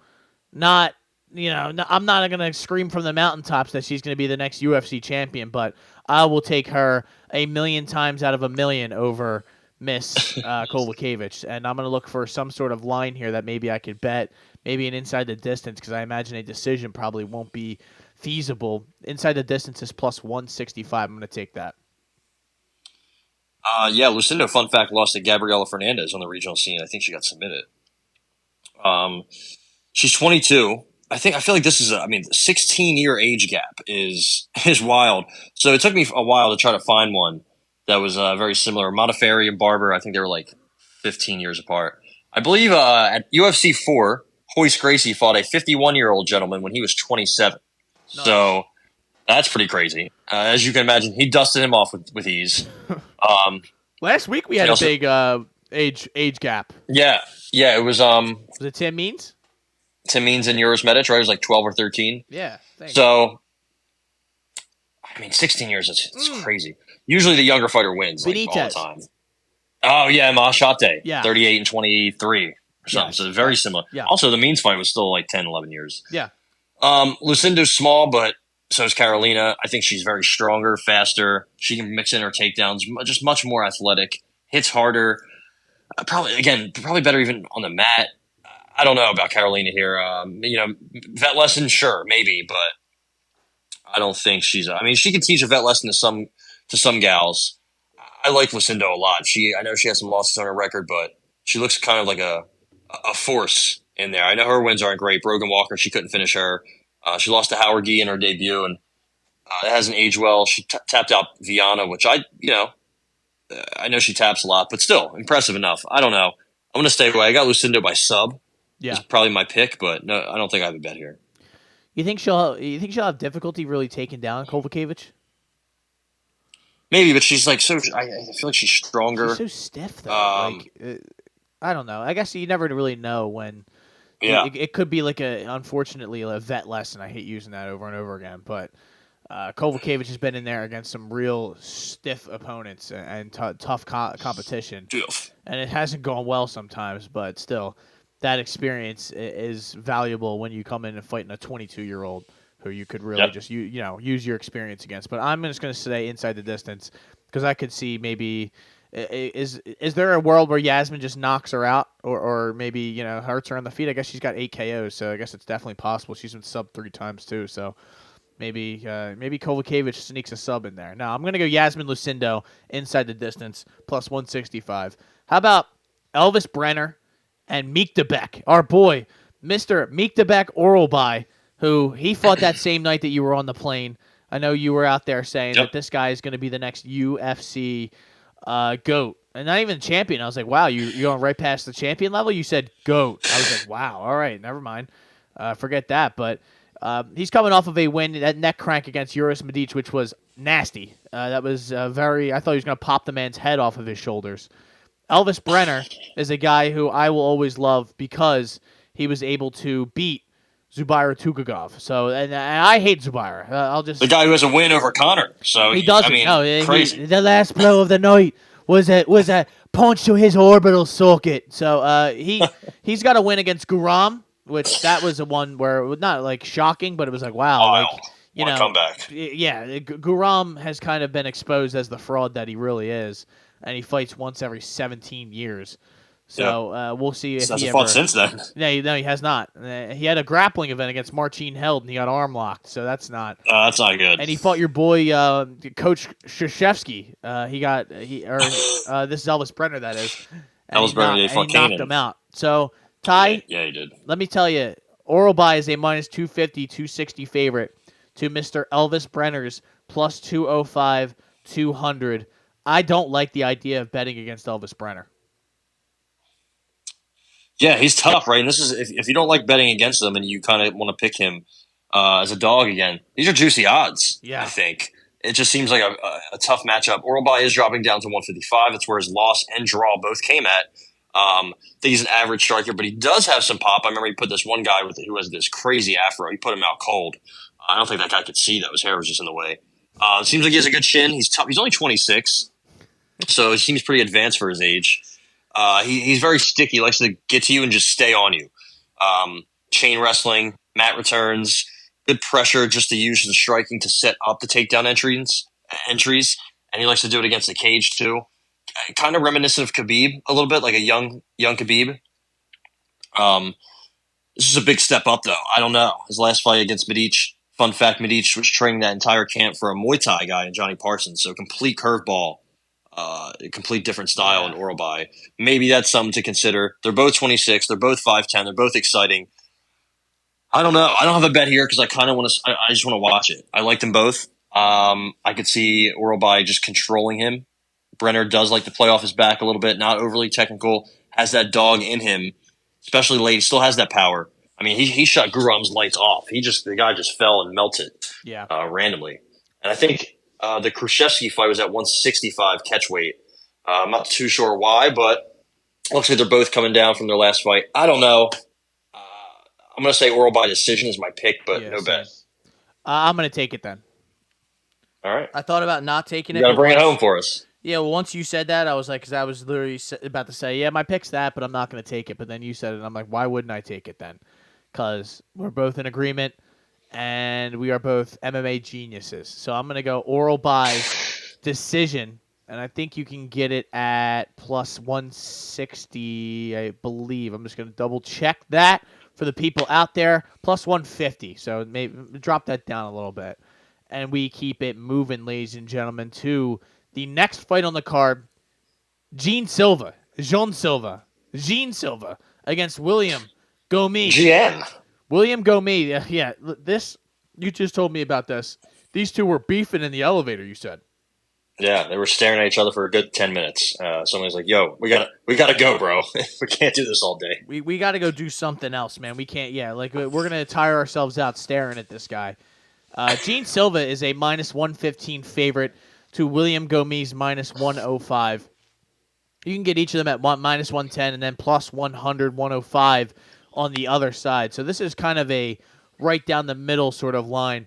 not, I'm not going to scream from the mountaintops that she's going to be the next UFC champion, but I will take her 1,000,000 times out of 1,000,000 over Miss Kovacevic. And I'm going to look for some sort of line here that maybe I could bet, maybe an inside the distance, because I imagine a decision probably won't be feasible. Inside the distance is plus 165. I'm going to take that. Lucindo, fun fact, lost to Gabriela Fernandez on the regional scene. I think she got submitted. She's 22. I feel like this is the 16-year age gap is wild. So it took me a while to try to find one that was very similar. Modafferi and Barber, I think they were like 15 years apart. I believe at UFC 4, Royce Gracie fought a 51-year-old gentleman when he was 27. Nice. So that's pretty crazy. As you can imagine, he dusted him off with ease. Last week we had a big age gap. Yeah, it was. Was it Tim Means? Tim Means and Euros Medic, right? It was like 12 or 13. Yeah. Thanks. So, 16 years, it's crazy. Usually the younger fighter wins all the time. Oh, yeah, Mahashate. Yeah. 38 and 23 or something. Yes. So very similar. Yeah. Also, the Means fight was still like 10, 11 years. Yeah. Lucindo's small, but so is Carolina. I think she's very stronger, faster. She can mix in her takedowns, just much more athletic, hits harder. Probably better even on the mat. I don't know about Carolina here. Vet lesson, sure, maybe, but I don't think she's. She could teach a vet lesson to some gals. I like Lucindo a lot. I know she has some losses on her record, but she looks kind of like a force in there. I know her wins aren't great. Brogan Walker, she couldn't finish her. She lost to Howard Gee in her debut, and it hasn't aged well. She tapped out Viana, which I know she taps a lot, but still impressive enough. I don't know. I'm going to stay away. I got Lucindo by sub. Yeah, it's probably my pick, but no, I don't think I have a bet here. You think she'll have difficulty really taking down Kovacevic? Maybe, but she's like so. I feel like she's stronger. She's so stiff, though. I don't know. I guess you never really know when. Yeah, it could be like unfortunately a vet lesson. I hate using that over and over again, but Kovacevic has been in there against some real stiff opponents and tough competition, and it hasn't gone well sometimes. But still, that experience is valuable when you come in and fighting a 22-year-old who you could really just use your experience against. But I'm just going to say inside the distance because I could see maybe. Is there a world where Yasmin just knocks her out or maybe hurts her on the feet? I guess she's got 8 KOs, so I guess it's definitely possible. She's been sub 3 times too, so maybe Kovacevic sneaks a sub in there. Now I'm gonna go Yasmin Lucindo inside the distance plus 165. How about Elvis Brenner and Meek DeBeck, our boy Mr. Meek DeBeck Oralby, who he fought that same night that you were on the plane. I know you were out there saying that this guy is going to be the next UFC GOAT, and not even champion. I was like, wow, you're going right past the champion level? You said GOAT. I was like, wow, all right, never mind. Forget that. But he's coming off of a win, that neck crank against Uros Medic, which was nasty. That was I thought he was going to pop the man's head off of his shoulders. Elvis Brenner is a guy who I will always love because he was able to beat Zubaira Tukhugov. So, and I hate Zubaira. The guy who has a win over Conor. So he doesn't. Crazy. The last blow of the night was a punch to his orbital socket. So he's got a win against Guram, which that was a one where it was not like shocking, but it was like wow, comeback. Yeah, Guram has kind of been exposed as the fraud that he really is, and he fights once every 17 years. So we'll see if he fought since then. No, he has not. He had a grappling event against Marcin Held, and he got arm locked. So that's not. That's not good. And he fought your boy, Coach Krzyzewski. This is Elvis Brenner, that is. Elvis Brenner, he knocked him out. So, Ty, Yeah, he did. let me tell you, Orobai is a minus 250, 260 favorite to Mr. Elvis Brenner's plus 205, 200. I don't like the idea of betting against Elvis Brenner. Yeah, he's tough, right? And this is if you don't like betting against him and you kind of want to pick him as a dog again, these are juicy odds. Yeah. I think it just seems like a tough matchup. Orobai is dropping down to 155. That's where his loss and draw both came at. I think he's an average striker, but he does have some pop. I remember he put this one guy who has this crazy afro. He put him out cold. I don't think that guy could see that. His hair was just in the way. It seems like he has a good chin. He's tough. He's only 26, so he seems pretty advanced for his age. He's very sticky. He likes to get to you and just stay on you. Chain wrestling, mat returns, good pressure just to use the striking to set up the takedown entries, and he likes to do it against the cage too. Kind of reminiscent of Khabib a little bit, like a young Khabib. This is a big step up, though. I don't know. His last fight against Medic, fun fact, Medic was training that entire camp for a Muay Thai guy in Johnny Parsons, so complete curveball. Complete different style in Orobai. Maybe that's something to consider. They're both 26. They're both 5'10". They're both exciting. I don't know. I don't have a bet here because I kind of want to. I just want to watch it. I like them both. I could see Orobai just controlling him. Brenner does like to play off his back a little bit. Not overly technical. Has that dog in him, especially late. He still has that power. I mean, he shut Gurum's lights off. The guy just fell and melted. Yeah. Randomly, and I think. The Khrushchevsky fight was at 165 catch weight. I'm not too sure why, but looks like they're both coming down from their last fight. I don't know. I'm going to say oral by decision is my pick, but no bet. I'm going to take it then. All right. I thought about not taking it. You got to bring it home for us. Yeah, well, once you said that, I was like, because I was literally about to say, yeah, my pick's that, but I'm not going to take it. But then you said it, and I'm like, why wouldn't I take it then? Because we're both in agreement. And we are both MMA geniuses. So I'm going to go oral by decision. And I think you can get it at plus 160, I believe. I'm just going to double check that for the people out there. Plus 150. So maybe drop that down a little bit. And we keep it moving, ladies and gentlemen, to the next fight on the card. Jean Silva against William Gomis. GN. William Gomis, yeah, this, you just told me about this. These two were beefing in the elevator, you said. Yeah, they were staring at each other for a good 10 minutes. Somebody's like, yo, we gotta go, bro. We can't do this all day. We got to go do something else, man. We can't, we're going to tire ourselves out staring at this guy. Jean Silva is a minus 115 favorite to William Gomis minus 105. You can get each of them at minus 110 and then plus 100, 105 on the other side. So this is kind of a right down the middle sort of line.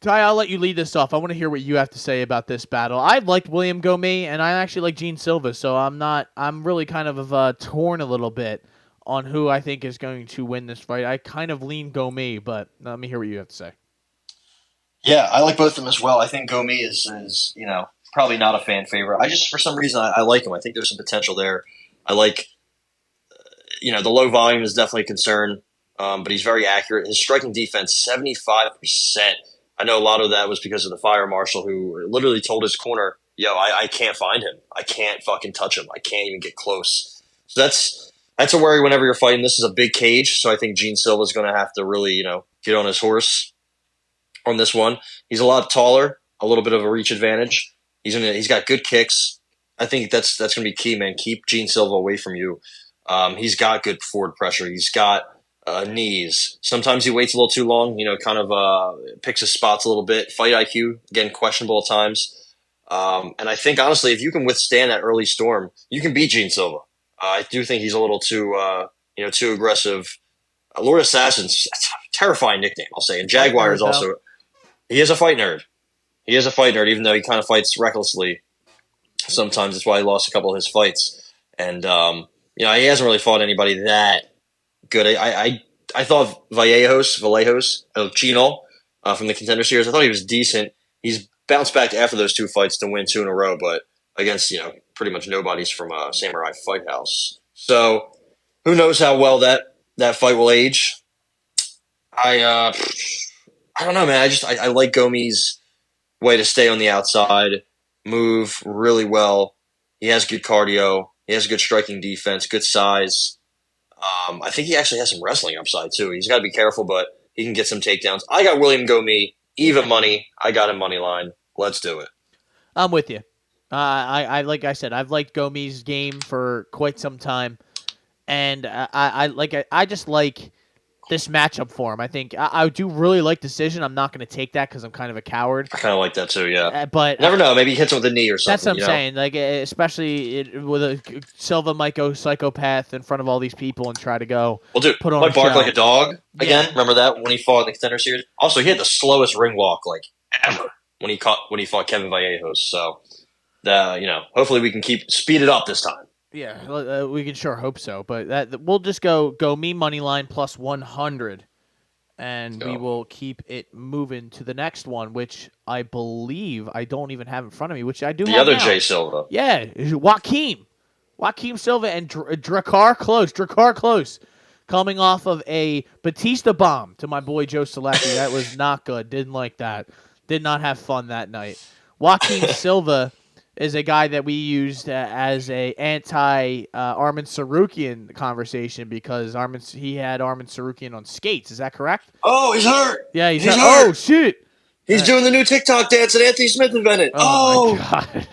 Ty, I'll let you lead this off. I want to hear what you have to say about this battle. I liked William Gomis, and I actually like Jean Silva, so I'm really kind of torn a little bit on who I think is going to win this fight. I kind of lean Gomis, but let me hear what you have to say. Yeah, I like both of them as well. I think Gomis is probably not a fan favorite. I just, for some reason, I like him. I think there's some potential there. I like the low volume is definitely a concern, but he's very accurate. His striking defense, 75%. I know a lot of that was because of the fire marshal who literally told his corner, yo, I can't find him. I can't fucking touch him. I can't even get close. So that's a worry whenever you're fighting. This is a big cage, so I think Jean Silva is going to have to really, get on his horse on this one. He's a lot taller, a little bit of a reach advantage. He's got good kicks. I think that's going to be key, man. Keep Jean Silva away from you. He's got good forward pressure. He's got knees. Sometimes he waits a little too long, kind of picks his spots a little bit. Fight IQ, again, questionable at times. And I think, honestly, if you can withstand that early storm, you can beat Jean Silva. I do think he's a little too aggressive. Lord Assassin's terrifying nickname, I'll say. And Jaguar is also – he is a fight nerd. He is a fight nerd, even though he kind of fights recklessly. Sometimes that's why he lost a couple of his fights. And he hasn't really fought anybody that good. I thought Vallejos, El Chino from the Contender Series, I thought he was decent. He's bounced back after those two fights to win 2 in a row, but against pretty much nobody's from Samurai Fight House. So who knows how well that fight will age? I don't know, man. I like Gomis' way to stay on the outside, move really well. He has good cardio. He has good striking defense, good size. I think he actually has some wrestling upside too. He's got to be careful, but he can get some takedowns. I got William Gomez, even money. I got him money line. Let's do it. I'm with you. I like I said, I've liked Gomez's game for quite some time, and I just like this matchup for him. I think I do really like decision. I'm not going to take that because I'm kind of a coward. I kind of like that too, yeah. But never know. Maybe he hits him with a knee or something. That's what I'm saying. Like, especially with a Silva might go psychopath in front of all these people and try to go. Well, dude, put on might bark show. like a dog again. Yeah. Remember that when he fought in the Contender Series? Also, he had the slowest ring walk like ever when he fought Kevin Vallejos. So, hopefully we can speed it up this time. Yeah, we can sure hope so. But we'll just go me money line plus 100. And we will keep it moving to the next one, which I believe I don't even have in front of me, which I do have The other now. Jay Silva. Yeah, Joaquim Silva and Drakkar Close. Coming off of a Batista bomb to my boy Joe Selecki. That was not good. Didn't like that. Did not have fun that night. Joaquim Silva is a guy that we used as a anti-Armin Sarukian conversation because he had Armin Sarukian on skates. Is that correct? Oh, he's hurt. Yeah, he's hurt. Oh, shit. He's doing the new TikTok dance that Anthony Smith invented. Oh. My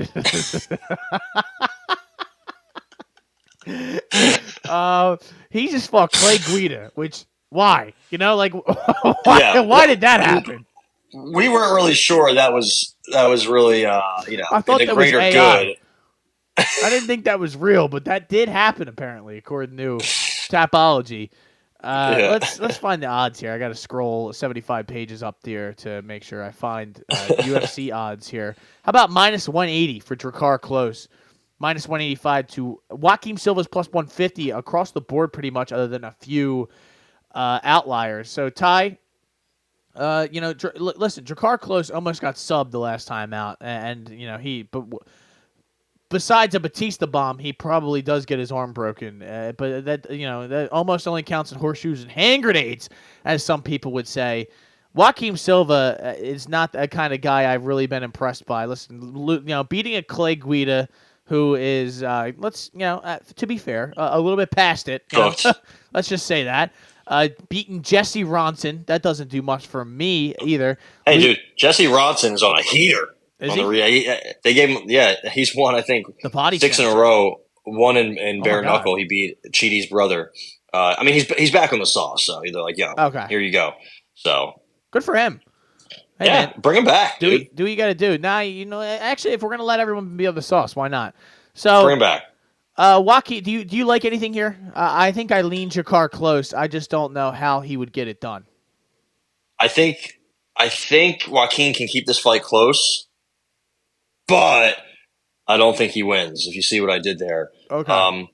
God. He just fought Clay Guida, which, why? Why did that happen? We weren't really sure that was really, I thought the that was greater AI. good. I didn't think that was real, but that did happen apparently, according to Tapology. Let's find the odds here. I got to scroll 75 pages up there to make sure I find UFC odds here. How about minus 180 for Drakkar Close? Minus 185 to Joaquim Silva's plus 150 across the board pretty much other than a few outliers. So, Ty, listen, Drakkar Close almost got subbed the last time out, and besides a Batista bomb, he probably does get his arm broken. But that almost only counts in horseshoes and hand grenades, as some people would say. Joaquim Silva is not the kind of guy I've really been impressed by. Listen, beating a Clay Guida, who is, to be fair, a little bit past it. Let's just say that. Beating Jesse Ronson, that doesn't do much for me either. Hey, dude, Jesse Ronson's on a heater. Is he? They gave him, he's won, I think, the body 6 slam. in a row. One in bare knuckle. He beat Chidi's brother. He's back on the sauce, so they're like, okay, here you go. So good for him. Hey, yeah, man, bring him back. Do what you got to do. Now, actually, if we're gonna let everyone be on the sauce, why not? So bring him back. Joaquim, do you like anything here? I think I lean Drakkar Close. I just don't know how he would get it done. I think Joaquin can keep this fight close, but I don't think he wins. If you see what I did there, okay.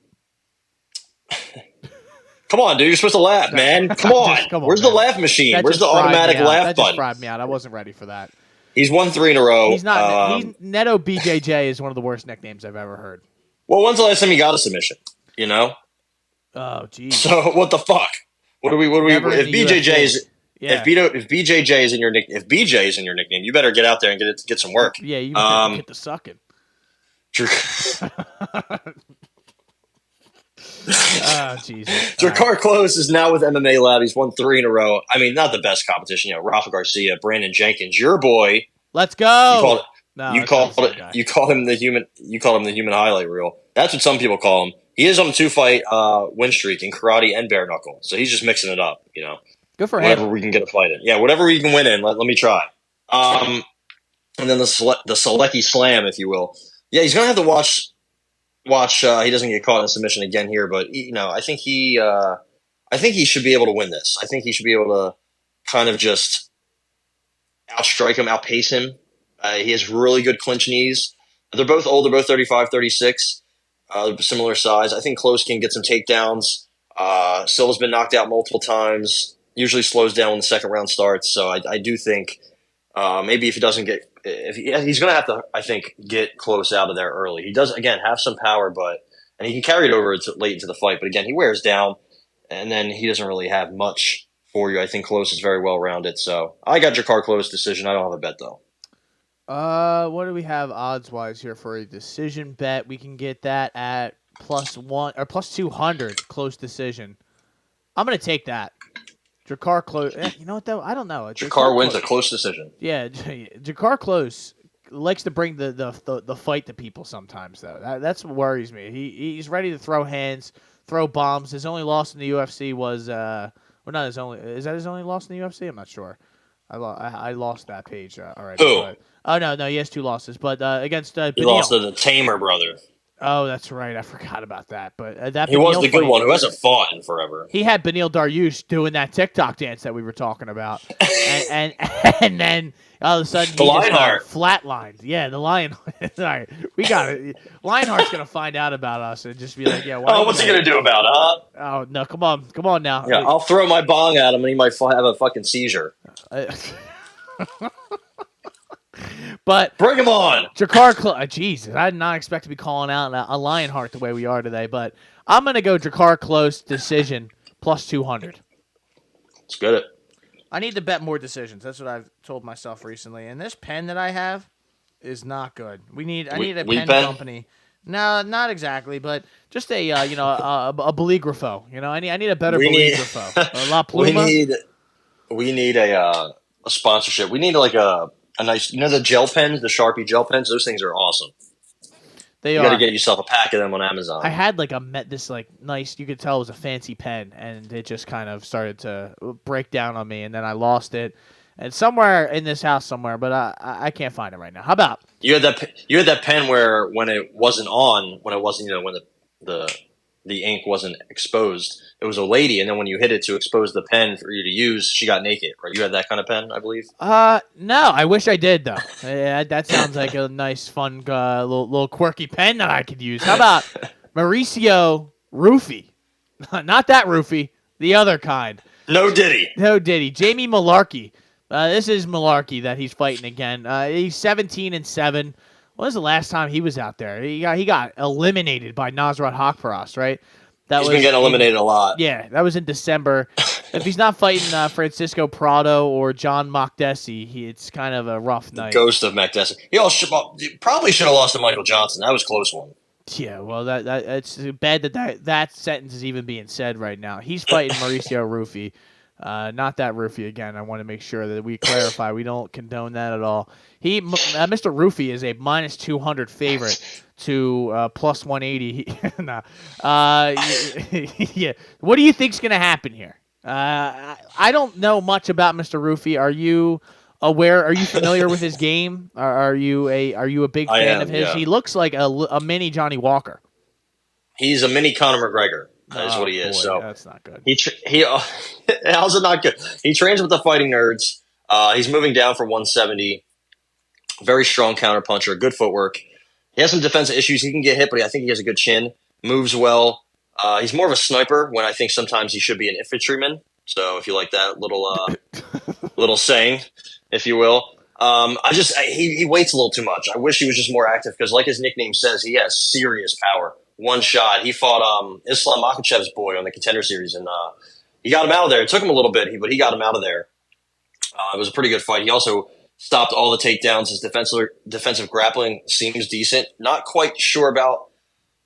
Come on, dude! You're supposed to laugh, man. Come on. Where's the laugh machine? Where's the automatic laugh button? That just fried me out. I wasn't ready for that. He's won 3 in a row. He's not. Neto BJJ is one of the worst nicknames I've ever heard. Well, when's the last time he got a submission? Oh, geez. So what the fuck? What do we? If BJJ is if BJJ is in your if BJ is in your nickname, you better get out there and get some work. Yeah, you better get the sucking. Oh, Jesus. Drakkar Close is now with MMA Lab. He's won 3 in a row. I mean, not the best competition. Rafa Garcia, Brandon Jenkins, your boy. Let's go. You called him the human highlight reel. That's what some people call him. He is on a 2-fight win streak in karate and bare knuckle. So he's just mixing it up, Good for him. Whatever we can get a fight in. Yeah, whatever we can win in, let me try. And then the Selecki slam, if you will. Yeah, he's gonna have to watch he doesn't get caught in a submission again here, but I think he should be able to win this. I think he should be able to kind of just outstrike him, outpace him. He has really good clinch knees. They're both old. They're both 35, 36, similar size. I think Close can get some takedowns. Silva's been knocked out multiple times. Usually slows down when the second round starts. So I do think maybe if he doesn't get – he's going to have to, I think, get Close out of there early. He does, again, have some power, and he can carry it over late into the fight. But, again, he wears down, and then he doesn't really have much for you. I think Close is very well-rounded. So I got Drakkar Close decision. I don't have a bet, though. What do we have odds-wise here for a decision bet? We can get that at +1 or +200 close decision. I'm going to take that. Jakar Close. You know what, though? I don't know. Jakar wins a close decision. Yeah, Jakar Close likes to bring the fight to people sometimes, though. That's what worries me. He's ready to throw hands, throw bombs. His only loss in the UFC was well, not his only. Is that his only loss in the UFC? I'm not sure. I lost that page already. Who? But, oh no, he has 2 losses, but against He Beneil. lost to the Tamer brother. Oh, that's right. I forgot about that. But that he was Beneil the good fight, one who hasn't fought in forever. He had Beneil Dariush doing that TikTok dance that we were talking about, and then all of a sudden he Lionheart just flatlined. Yeah, the Lionheart. All right, we got it. Lionheart's gonna find out about us and just be like, "Yeah, what's he gonna do about it? Huh? Oh no, come on now. Yeah, I'll throw my bong at him and he might have a fucking seizure. But bring him on, Jakar. Jesus, I did not expect to be calling out a Lionheart the way we are today. But I'm gonna go Jakar Close decision plus 200. Let's get it. I need to bet more decisions. That's what I've told myself recently. And this pen that I have is not good. I need a pen company. No, not exactly, but just a a Boligrafo. I need a better Boligrafo. A La Pluma. We need a sponsorship. We need like a nice, the gel pens, the Sharpie gel pens. Those things are awesome. You got to get yourself a pack of them on Amazon. I had this nice. You could tell it was a fancy pen, and it just kind of started to break down on me, and then I lost it. And somewhere in this house, but I can't find it right now. How about you had that pen where when it wasn't on, when the ink wasn't exposed, it was a lady, and then when you hit it to expose the pen for you to use, she got naked. Right? You had that kind of pen, I believe. No, I wish I did though. That sounds like a nice, fun, little quirky pen that I could use. How about Mauricio Rufy? Not that Rufy, the other kind. No Diddy. Jamie Malarkey. This is Malarkey that he's fighting again. He's 17-7. When was the last time he was out there? He got eliminated by Nasrat Haqparast, right? He's been getting eliminated a lot. Yeah, that was in December. If he's not fighting Francisco Prado or John Makdessi, it's kind of a rough night. The ghost of Makdessi. He probably should have lost to Michael Johnson. That was a close one. Yeah, well, it's bad that sentence is even being said right now. He's fighting Mauricio Rufy. Not that Rufy again. I want to make sure that we clarify. We don't condone that at all. Mr. Rufy is a minus 200 favorite to plus 180. Nah. Yeah. What do you think's going to happen here? I don't know much about Mr. Rufy. Are you aware? Are you familiar with his game? Are you a big fan of his? Yeah. He looks like a mini Johnny Walker. He's a mini Conor McGregor. That is what he is. Boy, so that's not good. How's it not good? He trains with the Fighting Nerds. He's moving down for 170. Very strong counterpuncher. Good footwork. He has some defensive issues. He can get hit, but I think he has a good chin. Moves well. He's more of a sniper when I think sometimes he should be an infantryman. So if you like that little saying, if you will. He waits a little too much. I wish he was just more active because, like his nickname says, he has serious power. One shot. He fought Islam Makhachev's boy on the Contender Series, and he got him out of there. It took him a little bit, but he got him out of there. It was a pretty good fight. He also stopped all the takedowns. His defensive grappling seems decent. Not quite sure about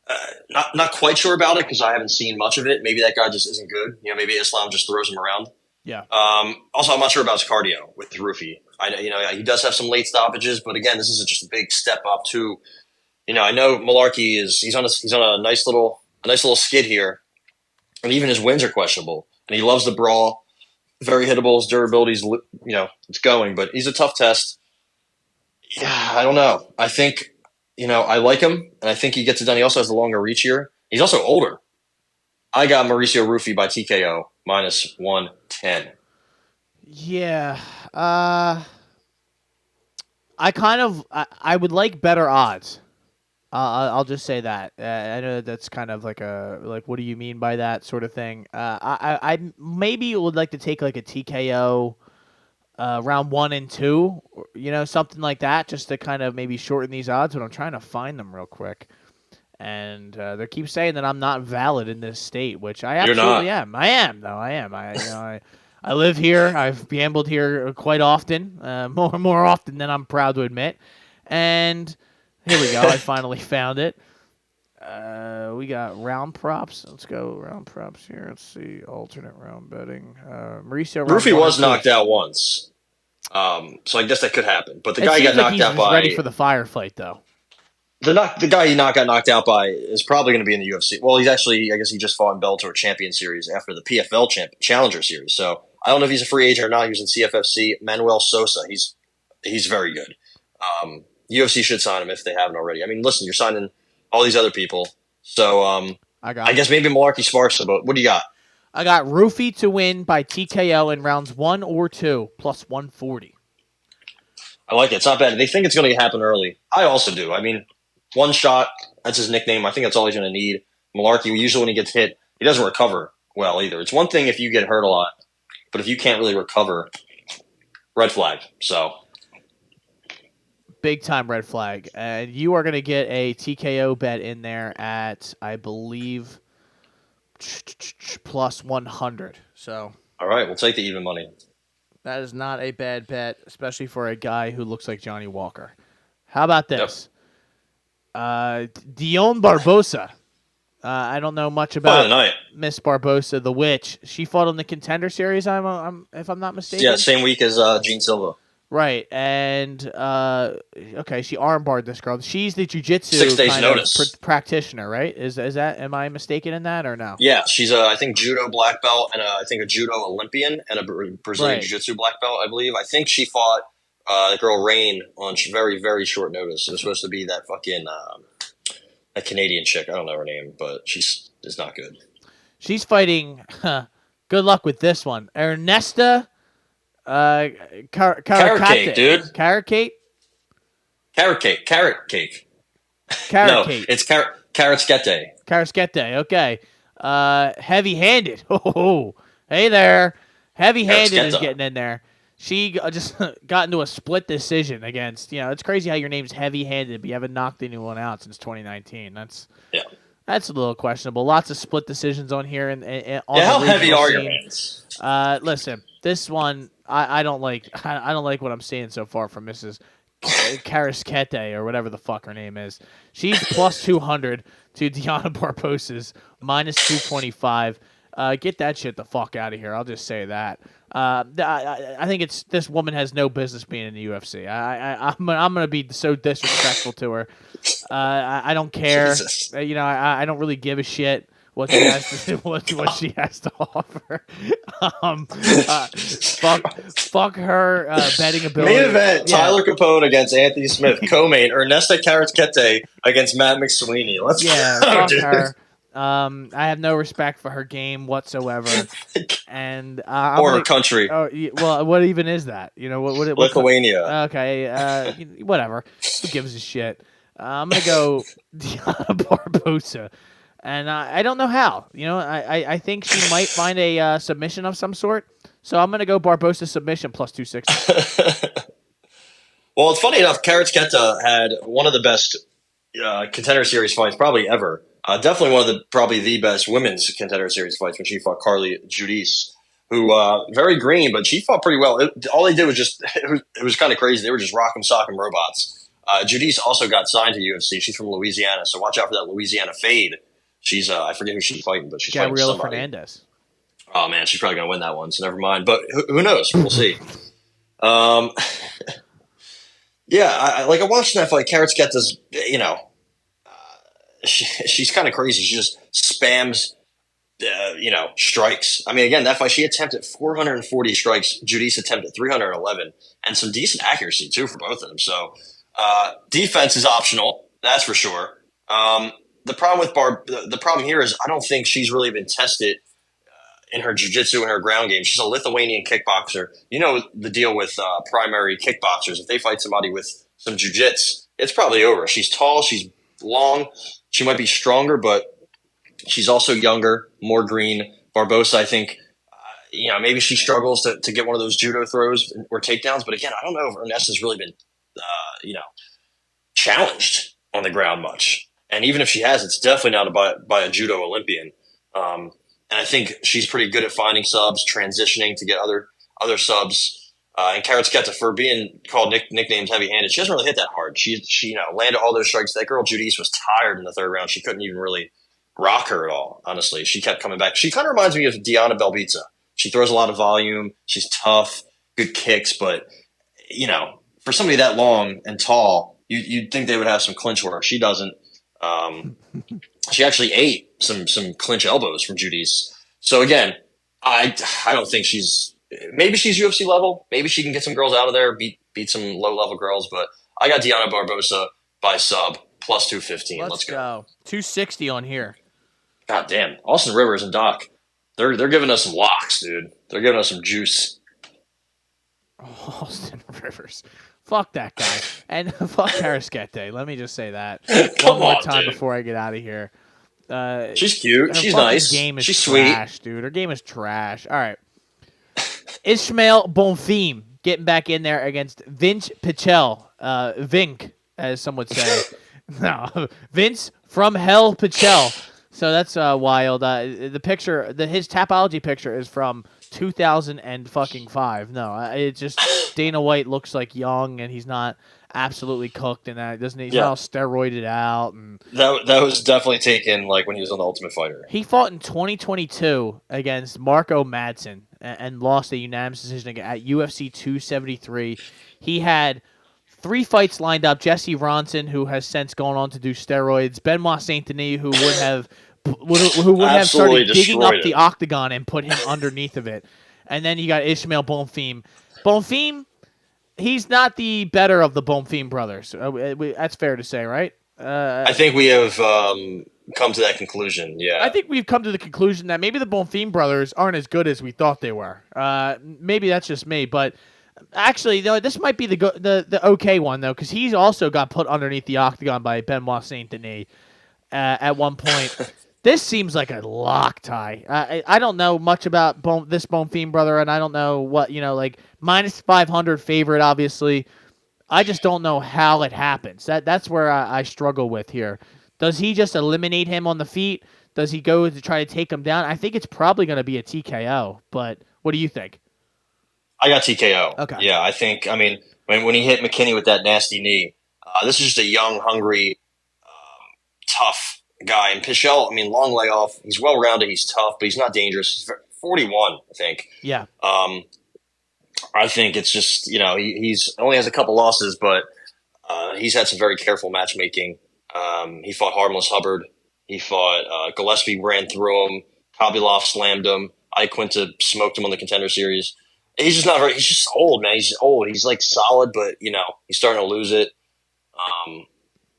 it because I haven't seen much of it. Maybe that guy just isn't good. Maybe Islam just throws him around. Yeah. Also, I'm not sure about his cardio with Rufy. He does have some late stoppages, but again, this is just a big step up to. I know Malarkey he's on a nice little skid here, and even his wins are questionable. And he loves the brawl, very hittable. His durability's it's going, but he's a tough test. Yeah, I don't know. I think I like him, and I think he gets it done. He also has the longer reach here. He's also older. I got Mauricio Rufy by TKO minus 110. Yeah, I would like better odds. I'll just say that. I know that's kind of like what do you mean by that sort of thing? I maybe would like to take like a TKO round 1 and 2, something like that, just to kind of maybe shorten these odds. But I'm trying to find them real quick, and they keep saying that I'm not valid in this state, which I absolutely am. I am, though. I am. I live here. I've gambled here quite often, more often than I'm proud to admit, and. Here we go. I finally found it. We got round props. Let's go round props here. Let's see. Alternate round betting. Mauricio Rufy round was 1 or 2. knocked out once. So I guess that could happen. But the It guy seems got like knocked he's out just by ready for the firefight, though. the guy he got knocked out by is probably going to be in the UFC. Well, he's actually, I guess he just fought in Bellator Champion Series after the PFL Challenger Series. So I don't know if he's a free agent or not. He was in CFFC. Manuel Sosa. He's very good. UFC should sign him if they haven't already. I mean, listen, you're signing all these other people. So I guess maybe Malarkey Sparks. But what do you got? I got Rufy to win by TKO in rounds 1 or 2 plus 140. I like it. It's not bad. They think it's going to happen early. I also do. I mean, one shot, that's his nickname. I think that's all he's going to need. Malarkey, usually when he gets hit, he doesn't recover well either. It's one thing if you get hurt a lot, but if you can't really recover, red flag. So, big time red flag. And you are going to get a TKO bet in there at, I believe, plus 100. So, all right, we'll take the even money. that is not a bad bet, especially for a guy who looks like Johnny Walker. How about this? Dion Barbosa. I don't know much about Miss Barbosa, the witch. She fought on the Contender Series, if I'm not mistaken. Yeah, same week as Gene Silva. Right, and okay, she armbarred this girl. She's the jiu-jitsu 6 days notice practitioner, right? Is that? Am I mistaken in that or no? Yeah, she's I think judo black belt and I think a judo Olympian and a Brazilian jiu-jitsu black belt, I believe. I think she fought the girl Rain on very, very short notice. It was supposed to be that fucking that Canadian chick. I don't know her name, but she's not good. She's fighting. Good luck with this one, Ernesta. Carrot cake, dude. Carrot cake. Carrot cake. Carrot cake. Carrot no, cake. It's carrot skete. Carrot skete. Okay. Heavy-handed. Oh, hey there. Heavy-handed is getting in there. She just got into a split decision against. It's crazy how your name's heavy-handed, but you haven't knocked anyone out since 2019. That's a little questionable. Lots of split decisions on here. How heavy are your hands? Listen, this one I don't like. I don't like what I'm seeing so far from Mrs. Karaskete or whatever the fuck her name is. She's plus 200 to Diana Barbosa's minus 225. Get that shit the fuck out of here. I'll just say that. I think this woman has no business being in the UFC. I'm gonna be so disrespectful to her. I don't care. Jesus. I don't really give a shit what she has to what she has to offer. Fuck her betting ability. Main event: Tyler Capone against Anthony Smith. Co-main: Ernesta Karaskete against Matt McSweeney. Let's go, fuck her. I have no respect for her game whatsoever, and her country. Oh, well, what even is that? What Lithuania. Okay, whatever. Who gives a shit? I'm gonna go Diana Barbosa, and I don't know how. I think she might find a submission of some sort, so I'm gonna go Barbosa submission plus 260. Well, it's funny enough. Karaskete had one of the best Contender Series fights probably ever. Definitely one of probably the best women's Contender Series fights when she fought Carly Judice, who very green, but she fought pretty well. All they did was it was kind of crazy. They were just rock'em sock'em robots. Judice also got signed to UFC. She's from Louisiana, so watch out for that Louisiana fade. She's I forget who she's fighting, but she's fighting somebody. Gabriela Fernandez. Oh man, she's probably gonna win that one. So never mind. But who knows? We'll see. Yeah, I watched that fight. Karaskete, she's kind of crazy. She just spams, strikes. I mean, again, that fight, she attempted 440 strikes. Judice attempted 311, and some decent accuracy too for both of them. So defense is optional, that's for sure. The problem with the problem here is I don't think she's really been tested in her jiu-jitsu and her ground game. She's a Lithuanian kickboxer. The deal with primary kickboxers. If they fight somebody with some jiu-jitsu, it's probably over. She's tall. She's long. She might be stronger, but she's also younger, more green. Barbosa, I think, maybe she struggles to get one of those judo throws or takedowns. But again, I don't know if Ernesta's really been, challenged on the ground much. And even if she has, it's definitely not by a judo Olympian. And I think she's pretty good at finding subs, transitioning to get other subs. And Karasketa, for being called nicknames heavy-handed, she doesn't really hit that hard. She landed all those strikes. That girl Judice was tired in the third round. She couldn't even really rock her at all, honestly. She kept coming back. She kind of reminds me of Diana Belbita. She throws a lot of volume. She's tough, good kicks, but, for somebody that long and tall, you'd think they would have some clinch work. She doesn't. She actually ate some clinch elbows from Judice. So, again, I don't think maybe she's UFC level. Maybe she can get some girls out of there, beat some low-level girls, but I got Deanna Barbosa by sub, plus 215. Let's go. 260 on here. God damn. Austin Rivers and Doc, they're giving us some locks, dude. They're giving us some juice. Austin Rivers. Fuck that guy. And fuck Karaskete. Let me just say that Come one more on, time dude. before I get out of here. She's cute. She's nice. Game is She's trash, sweet. dude. Her game is trash. All right. Ishmael Bonfim getting back in there against Vince Pichel. Vink, as some would say. No, Vince from Hell Pichel. So that's wild. The picture, his Tapology picture is from 2005. No, it just Dana White looks like young, and he's not absolutely cooked, and he's not all steroided out. And that was definitely taken like when he was on the Ultimate Fighter. he fought in 2022 against Marco Madsen and lost a unanimous decision at UFC 273. He had 3 fights lined up. Jesse Ronson, who has since gone on to do steroids. Benoit Saint Denis, who would have started digging up the octagon and put him underneath of it. And then you got Ishmael Bonfim. Bonfim, he's not the better of the Bonfim brothers. That's fair to say, right? I think we have come to that conclusion, yeah. I think we've come to the conclusion that maybe the Bonfim brothers aren't as good as we thought they were. Maybe that's just me, but actually, though, this might be the okay one, though, because he's also got put underneath the octagon by Benoit Saint Denis at one point. This seems like a lock tie. I don't know much about this Bonfim brother, and I don't know what, like minus 500 favorite, obviously. I just don't know how it happens. That's where I struggle with here. Does he just eliminate him on the feet? Does he go to try to take him down? I think it's probably going to be a TKO, but what do you think? I got TKO. Okay. Yeah, I think, when he hit McKinney with that nasty knee, this is just a young, hungry, tough guy. And Pichel, long layoff. He's well-rounded. He's tough, but he's not dangerous. He's 41, I think. Yeah. I think it's just, he's only has a couple losses, but he's had some very careful matchmaking. He fought Harmless Hubbard. He fought Gillespie, ran through him. Kopylov slammed him. Iaquinta smoked him on the Contender Series. He's just not very – he's just old, man. He's old. He's, solid, but, he's starting to lose it.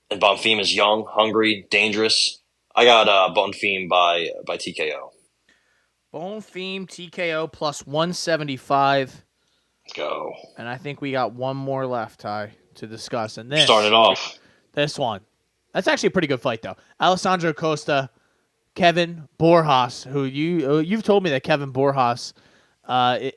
And Bonfim is young, hungry, dangerous. I got Bonfim by TKO. Bonfim TKO plus 175. Let's go. And I think we got one more left, Ty, to discuss. And starting off. This one. That's actually a pretty good fight, though. Alessandro Costa, Kevin Borjas, who you've told me that Kevin Borjas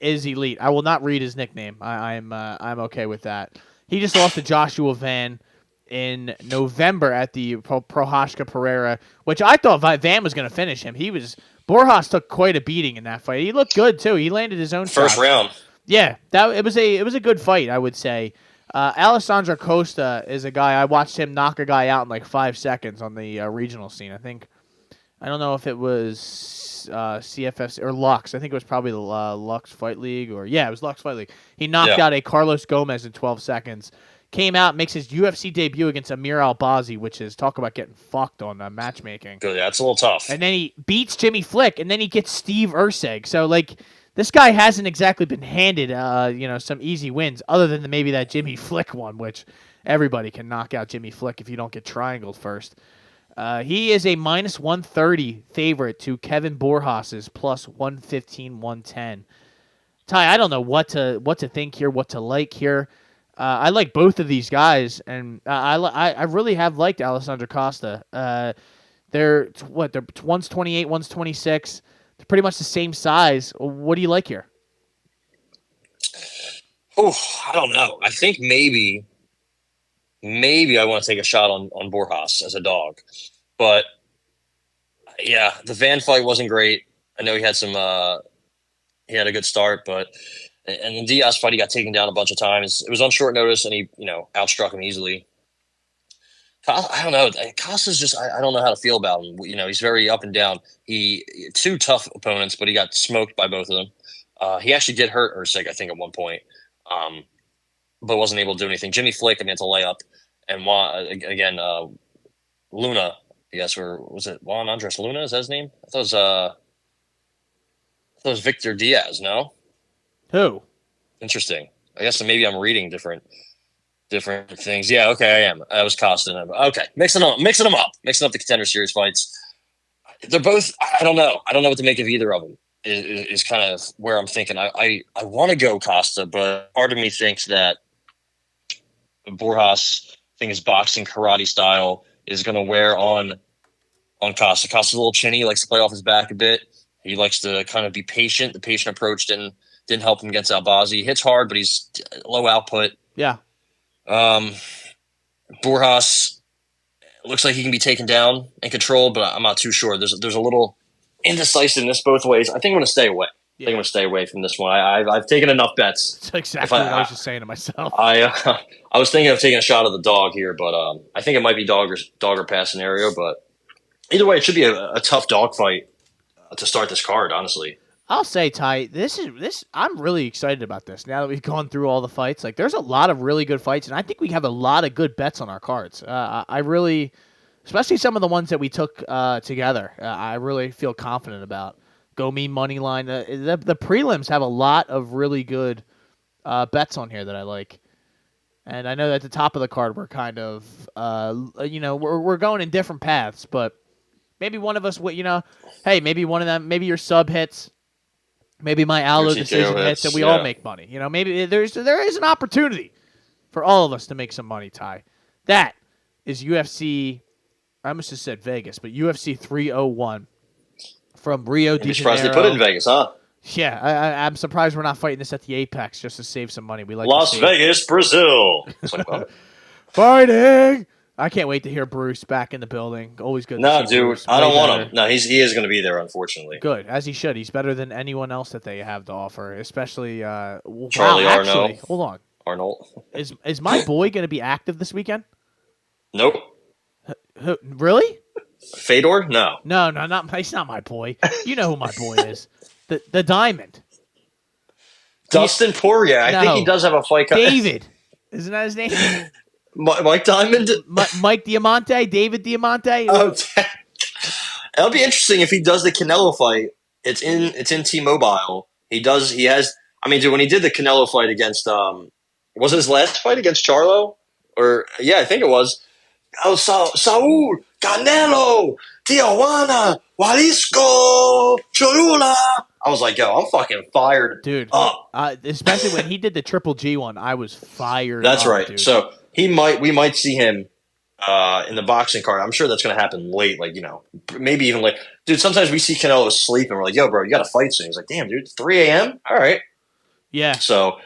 is elite. I will not read his nickname. I'm okay with that. He just lost to Joshua Van in November at the Prochazka Pereira, which I thought Van was going to finish him. Borjas took quite a beating in that fight. He looked good too. He landed his own first round. Yeah, it was a good fight, I would say. Alessandro Costa is a guy I watched him knock a guy out in 5 seconds on the regional scene. I don't know if it was CFFC or Lux. I think it was probably the Lux Fight League it was Lux Fight League. He knocked out a Carlos Gomez in 12 seconds. Came out, makes his UFC debut against Amir Albazi, which is talk about getting fucked on matchmaking. Yeah, it's a little tough. And then he beats Jimmy Flick, and then he gets Steve Erceg. So this guy hasn't exactly been handed some easy wins, other than maybe that Jimmy Flick one, which everybody can knock out Jimmy Flick if you don't get triangled first. He is a minus 130 favorite to Kevin Borjas' plus 115, 110. Ty, I don't know what to think here, what to like here. I like both of these guys, and I really have liked Alessandro Costa. One's 28, one's 26. They're pretty much the same size. What do you like here? Oh, I don't know. I think maybe I want to take a shot on Borjas as a dog, but yeah, the Van fight wasn't great. I know he had he had a good start, but And the Diaz fight, he got taken down a bunch of times. It was on short notice, and he, outstruck him easily. I don't know. Costa's just, I don't know how to feel about him. He's very up and down. Two tough opponents, but he got smoked by both of them. He actually did hurt Erceg, I think, at one point, but wasn't able to do anything. Jimmy Flick, I mean, it's a layup. And again, Luna, yes, or was it Juan Andres Luna? Is that his name? I thought it was Victor Diaz, no? Who? Interesting. I guess maybe I'm reading different things. Yeah, okay, I am. I was Costa. Okay, mixing them up. Mixing up the Contender Series fights. They're both. I don't know. I don't know what to make of either of them. Is kind of where I'm thinking. I want to go Costa, but part of me thinks that Borjas, I think his boxing karate style is going to wear on Costa. Costa's a little chinny. He likes to play off his back a bit. He likes to kind of be patient. The patient approach didn't help him against Albazi. He hits hard, but he's low output. Yeah. Borjas looks like he can be taken down and controlled, but I'm not too sure. There's a little indecisiveness both ways. I think I'm going to stay away. Yeah. I think I'm going to stay away from this one. I've taken enough bets. That's exactly what I was just saying to myself. I was thinking of taking a shot of the dog here, but I think it might be dog or pass scenario. But either way, it should be a tough dog fight to start this card, honestly. I'll say, Ty, this. I'm really excited about this. Now that we've gone through all the fights, like there's a lot of really good fights, and I think we have a lot of good bets on our cards. I really, especially some of the ones that we took together, I really feel confident about. Go Me money line. The prelims have a lot of really good bets on here that I like, and I know that at the top of the card we're kind of, we're going in different paths, but maybe one of us, hey, maybe one of them, maybe your sub hits. Maybe my Allo decision hits and we all make money. Maybe there is an opportunity for all of us to make some money, Ty. That is UFC, I almost just said Vegas, but UFC 301 from Rio de Janeiro. I'm surprised they put it in Vegas, huh? Yeah, I'm surprised we're not fighting this at the Apex just to save some money. We like Las Vegas, Brazil. It's like, well. Fighting! I can't wait to hear Bruce back in the building. Always good. No, to see dude, Bruce. I don't want him. No, he is going to be there, unfortunately. Good, as he should. He's better than anyone else that they have to offer, especially Charlie Arnold. Hold on, Arnold. Is my boy going to be active this weekend? Nope. Really? Fedor? No. No, not. He's not my boy. You know who my boy is. The Diamond. Dustin Poirier. I think he does have a fight. David. Isn't that his name? Mike Diamond? Mike Diamante? David Diamante? Oh, it'll be interesting if he does the Canelo fight. It's in T-Mobile. He has. I mean, dude, when he did the Canelo fight against, was it his last fight against Charlo? Or yeah, I think it was. Oh, Saul Canelo Tijuana Jalisco Cholula. I was like, yo, I'm fucking fired, dude. Up. Especially when he did the Triple G one, I was fired. That's up, right. Dude. So we might see him in the boxing card. I'm sure that's going to happen late, maybe even late. Dude, sometimes we see Canelo asleep and we're like, yo, bro, you got to fight soon. He's like, damn, dude, 3 a.m.? All right. Yeah. So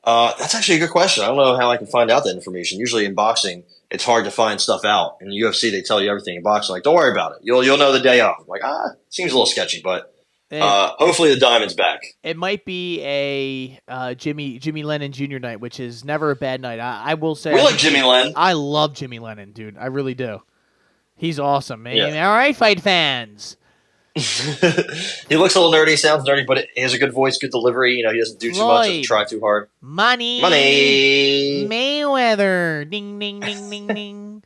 that's actually a good question. I don't know how I can find out that information. Usually in boxing, it's hard to find stuff out. In the UFC, they tell you everything. In boxing, like, don't worry about it. You'll know the day of. I'm like, seems a little sketchy, but hopefully the Diamond's back. It might be a Jimmy Lennon Jr. night, which is never a bad night. I will say we like Jimmy Lennon. I love Jimmy Lennon, dude. I really do. He's awesome, man. Yeah. All right, fight fans. He looks a little nerdy, sounds nerdy, but he has a good voice, good delivery. He doesn't do too much, doesn't try too hard. Money. Mayweather. Ding, ding, ding, ding, ding.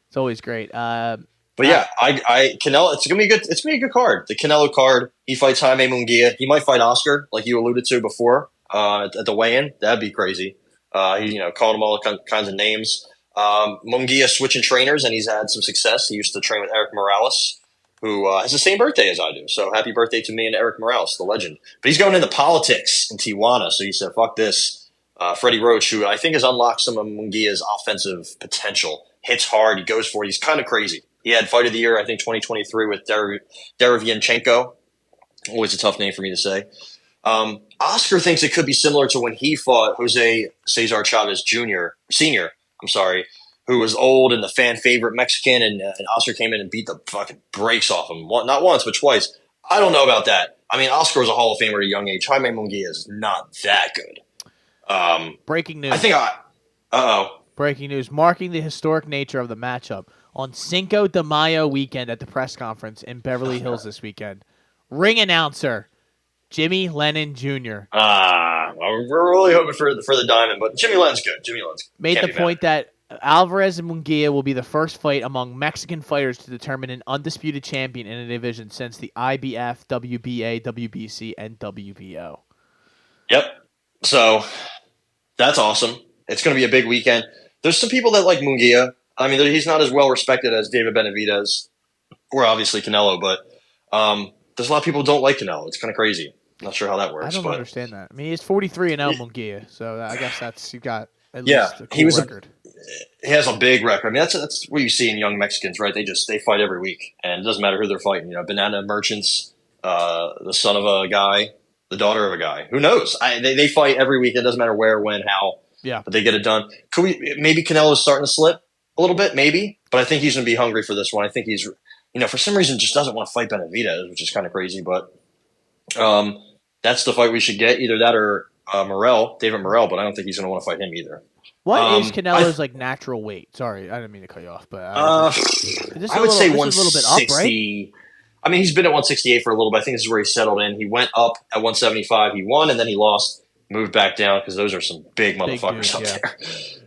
It's always great. But yeah, Canelo. It's gonna be good. It's gonna be a good card. The Canelo card. He fights Jaime Munguia. He might fight Oscar, like you alluded to before at the weigh-in. That'd be crazy. He calling him all kinds of names. Munguia switching trainers, and he's had some success. He used to train with Eric Morales, who has the same birthday as I do. So happy birthday to me and Eric Morales, the legend. But he's going into politics in Tijuana, so he said, fuck this. Freddie Roach, who I think has unlocked some of Munguia's offensive potential, hits hard, he goes for it. He's kind of crazy. He had Fight of the Year, I think, 2023 with Derevyanchenko. Always a tough name for me to say. Oscar thinks it could be similar to when he fought Jose Cesar Chavez Sr., who was old and the fan favorite Mexican, and Oscar came in and beat the fucking brakes off him. Not once, but twice. I don't know about that. I mean, Oscar was a Hall of Famer at a young age. Jaime Munguia is not that good. Breaking news. I think Breaking news. Marking the historic nature of the matchup on Cinco de Mayo weekend at the press conference in Beverly Hills this weekend. Ring announcer Jimmy Lennon Jr. We're really hoping for the diamond, but Jimmy Lennon's good. Made Can't the be point mad. that Alvarez and Munguia will be the first fight among Mexican fighters to determine an undisputed champion in a division since the IBF, WBA, WBC, and WBO. Yep. So that's awesome. It's going to be a big weekend. There's some people that like Munguia. I mean, he's not as well respected as David Benavidez or obviously Canelo, but there's a lot of people who don't like Canelo. It's kind of crazy. Not sure how that works. I don't understand that. I mean, he's 43-0 Munguia, so I guess you got at least a cool record. He has a big record. I mean, that's what you see in young Mexicans, right? They fight every week, and it doesn't matter who they're fighting. You know, banana merchants, the son of a guy, the daughter of a guy. Who knows? They fight every week. It doesn't matter where, when, how. Yeah, but they get it done. Maybe Canelo's starting to slip a little bit, maybe, but I think he's going to be hungry for this one. I think he's, for some reason, just doesn't want to fight Benavidez, which is kind of crazy. But that's the fight we should get, either that or David Morrell. But I don't think he's going to want to fight him either. What is Canelo's natural weight? Sorry, I didn't mean to cut you off, but I would say 160. A little bit up, right? I mean, he's been at 168 for a little bit. I think this is where he settled in. He went up at 175. He won, and then he lost, moved back down because those are some big motherfuckers up there.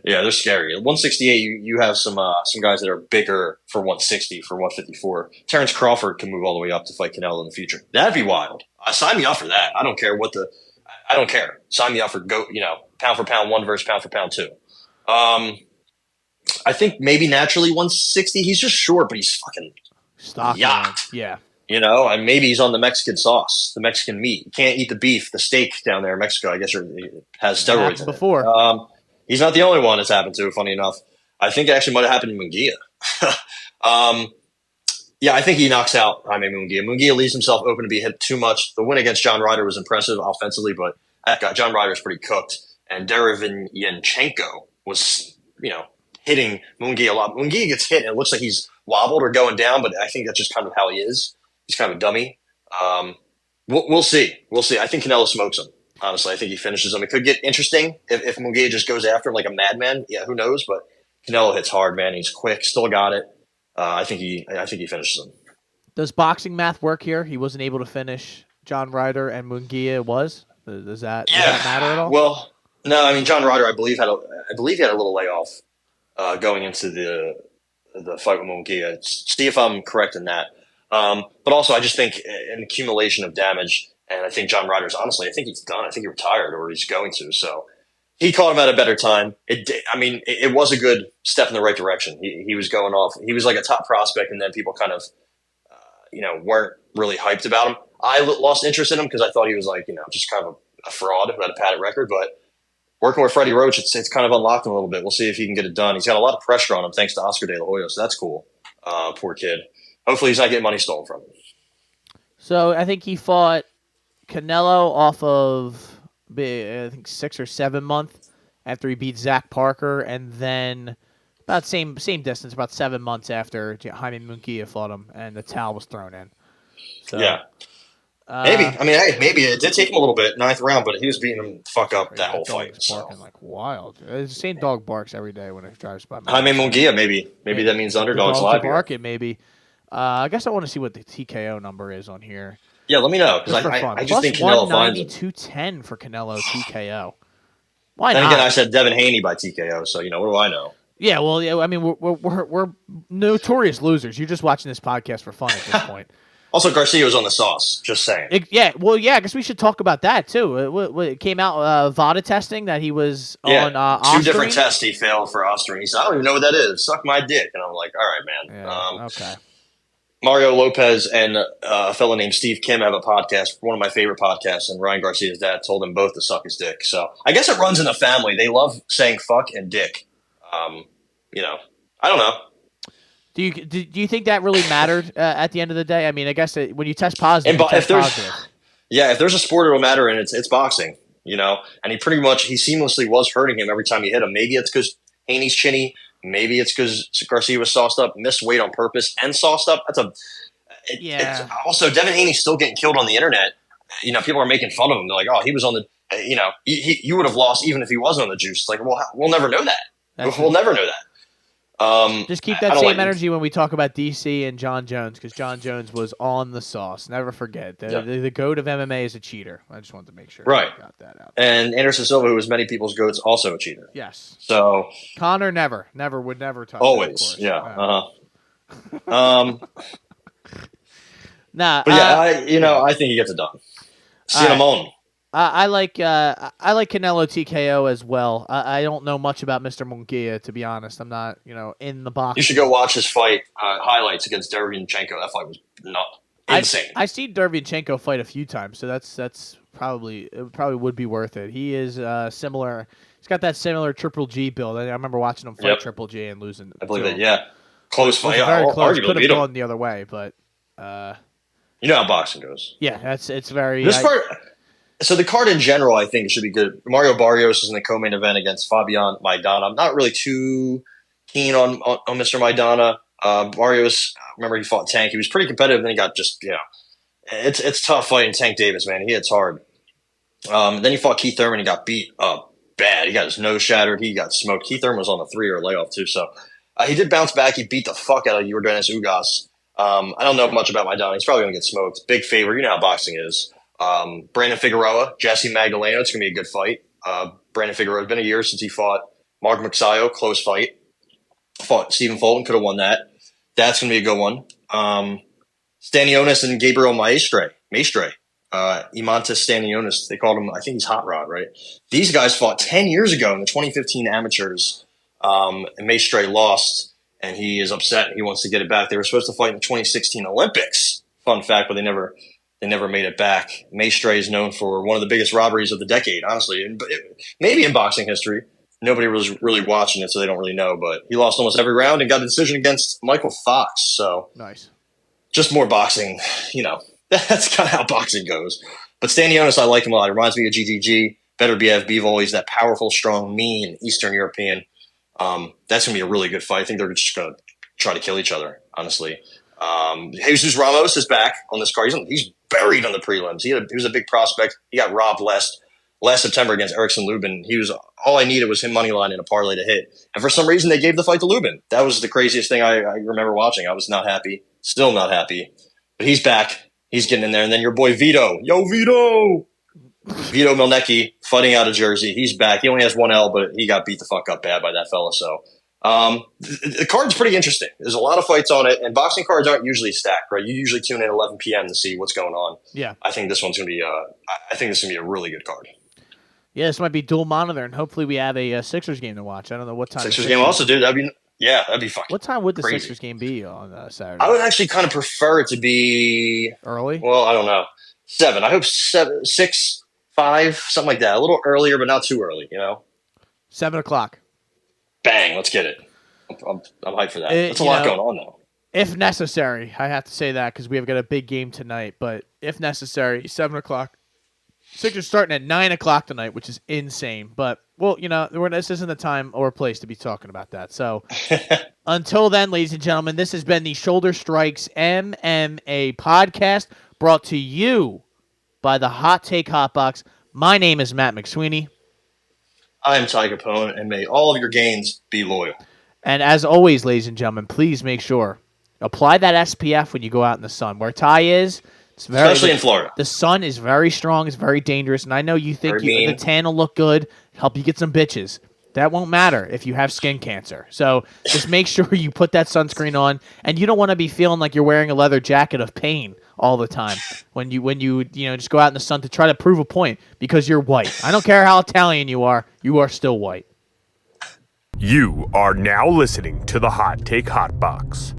Yeah, they're scary. At 168, you have some guys that are bigger for 160, for 154. Terrence Crawford can move all the way up to fight Canelo in the future. That'd be wild. Sign me up for that. I don't care I don't care. Sign me up for pound for pound one versus pound for pound two. I think maybe naturally 160. He's just short, but he's fucking stocky. Yacht. Yeah. And maybe he's on the Mexican sauce, the Mexican meat. You can't eat the beef, the steak down there in Mexico, I guess, it has steroids in before. It. He's not the only one it's happened to, funny enough. I think it actually might have happened to Munguia. Yeah, I think he knocks out Jaime Munguia. Munguia leaves himself open to be hit too much. The win against John Ryder was impressive offensively, but that guy, John Ryder's pretty cooked. And Derevyanchenko was, hitting Munguia a lot. Munguia gets hit, and it looks like he's wobbled or going down, but I think that's just kind of how he is. He's kind of a dummy. We'll see. I think Canelo smokes him. Honestly, I think he finishes him. It could get interesting if Munguia just goes after him like a madman. Yeah, who knows? But Canelo hits hard, man. He's quick, still got it. I think he finishes him. Does boxing math work here? He wasn't able to finish John Ryder, and Munguia was. Does that matter at all? Well, no. I mean, John Ryder, I believe he had a little layoff going into the fight with Munguia. See if I'm correct in that. But also, I just think an accumulation of damage, and I think John Ryder's honestly, I think he's done. I think he retired, or he's going to. So he caught him at a better time. It was a good step in the right direction. He was going off. He was like a top prospect, and then people kind of, weren't really hyped about him. I lost interest in him because I thought he was just kind of a fraud who had a padded record. But working with Freddie Roach, it's kind of unlocked him a little bit. We'll see if he can get it done. He's got a lot of pressure on him thanks to Oscar De La Hoya, so that's cool. Poor kid. Hopefully he's not getting money stolen from him. So I think he fought Canelo off of, I think, 6 or 7 months after he beat Zach Parker, and then about same distance, about 7 months after Jaime Munguia fought him, and the towel was thrown in. So, yeah. Maybe. Maybe it did take him a little bit, 9th round, but he was beating him fuck up that whole fight. Was barking like wild. The same dog barks every day when it drives by. Jaime Munguia, maybe that means underdog's live here. Barking, maybe. I guess I want to see what the TKO number is on here. Yeah, let me know, because I just think Canelo finds it. 210 for Canelo TKO. Why then not? Then again, I said Devin Haney by TKO, so what do I know? Yeah, well, I mean, we're notorious losers. You're just watching this podcast for fun at this point. Also, Garcia was on the sauce. Just saying. I guess we should talk about that too. It came out VADA testing that he was on. 2 different tests he failed for Osterine. He said, "I don't even know what that is. Suck my dick." And I'm like, "All right, man." Yeah, okay. Mario Lopez and a fellow named Steve Kim have a podcast, one of my favorite podcasts, and Ryan Garcia's dad told them both to suck his dick. So I guess it runs in the family. They love saying "fuck" and "dick." I don't know. Do you think that really mattered at the end of the day? I mean, I guess when you test positive, if there's a sport it'll matter, and it's boxing, and he seamlessly was hurting him every time he hit him. Maybe it's because Haney's chinny. Maybe it's because Garcia was sauced up, missed weight on purpose, and sauced up. Yeah. It's also, Devin Haney's still getting killed on the internet. People are making fun of him. They're like, oh, he was on the, you would have lost even if he wasn't on the juice. Like, well, we'll never know that. We'll never know that. Just keep that same energy when we talk about DC and John Jones, because John Jones was on the sauce. Never forget. The GOAT of MMA is a cheater. I just wanted to make sure I got that out. And Anderson Silva, who was many people's GOAT's, also a cheater. Yes. So Connor would never touch. Always, that, Nah, but I think he gets it done. Cinnamon. I like Canelo TKO as well. I don't know much about Mr. Munguia, to be honest. I'm not, in the box. You should go watch his fight highlights against Derevyanchenko. That fight was insane. I seen Derevyanchenko fight a few times, so it probably would be worth it. He is similar. He's got that similar Triple G build. I remember watching him fight Triple G and losing. I believe it. Yeah, close fight. Very close. Could have gone him the other way, but you know how boxing goes. Yeah, it's very. This part. So the card in general, I think, should be good. Mario Barrios is in the co-main event against Fabian Maidana. I'm not really too keen on Mr. Maidana. Barrios, remember he fought Tank. He was pretty competitive, then he got it's tough fighting Tank Davis, man. He hits hard. Then he fought Keith Thurman. He got beat up bad. He got his nose shattered. He got smoked. Keith Thurman was on a 3-year layoff too, so he did bounce back. He beat the fuck out of Yordenis Ugas. I don't know much about Maidana. He's probably going to get smoked. Big favorite. You know how boxing is. Brandon Figueroa, Jesse Magdaleno. It's going to be a good fight. Brandon Figueroa, it's been a year since he fought Mark Magsayo. Close fight. Fought Stephen Fulton. Could have won that. That's going to be a good one. Stanionis and Gabriel Maestre. Imantas Stanionis. They called him, I think he's Hot Rod, right? These guys fought 10 years ago in the 2015 amateurs. And Maestre lost, and he is upset. He wants to get it back. They were supposed to fight in the 2016 Olympics. Fun fact, but they never made it back. Maestre is known for one of the biggest robberies of the decade, honestly. And maybe in boxing history. Nobody was really watching it, so they don't really know. But he lost almost every round and got a decision against Michael Fox. So nice. Just more boxing, That's kind of how boxing goes. But Stanionis, I like him a lot. He reminds me of GGG. Better BF Bivol. He's that powerful, strong, mean Eastern European. That's going to be a really good fight. I think they're just going to try to kill each other, honestly. Jesus Ramos is back on this card. He's buried on the prelims. He was a big prospect. He got robbed last September against Erickson Lubin. All I needed was him money line and a parlay to hit. And for some reason, they gave the fight to Lubin. That was the craziest thing I remember watching. I was not happy. Still not happy. But he's back. He's getting in there. And then your boy Vito. Yo, Vito! Vito Milnecki fighting out of Jersey. He's back. He only has one L, but he got beat the fuck up bad by that fella. So the card's pretty interesting. There's a lot of fights on it, and boxing cards aren't usually stacked, right? You usually tune in at 11 p.m. to see what's going on. Yeah, I think this one's gonna be. I think this is gonna be a really good card. Yeah, this might be dual monitor, and hopefully we have a Sixers game to watch. I don't know what time. Sixers game also, dude. That'd be fucking. What time would the crazy. Sixers game be on Saturday? I would actually kind of prefer it to be early. Well, I don't know. 7. I hope 7, 6, 5, something like that. A little earlier, but not too early. 7 o'clock. Bang! Let's get it. I'm hyped for that. That's a lot going on, though. If necessary, I have to say that because we have got a big game tonight. But if necessary, 7 o'clock. Sixers starting at 9 o'clock tonight, which is insane. But, this isn't the time or place to be talking about that. So, until then, ladies and gentlemen, this has been the Shoulder Strikes MMA podcast brought to you by the Hot Take Hotbox. My name is Matt McSweeney. I'm Ty Capone, and may all of your gains be loyal. And as always, ladies and gentlemen, please make sure apply that SPF when you go out in the sun. Where Ty is, especially in Florida, the sun is very strong. It's very dangerous. And I know you think the tan will look good, help you get some bitches. That won't matter if you have skin cancer. So just make sure you put that sunscreen on, and you don't want to be feeling like you're wearing a leather jacket of pain all the time when you just go out in the sun to try to prove a point because you're white. I don't care how Italian you are still white. You are now listening to the Hot Take Hot Box.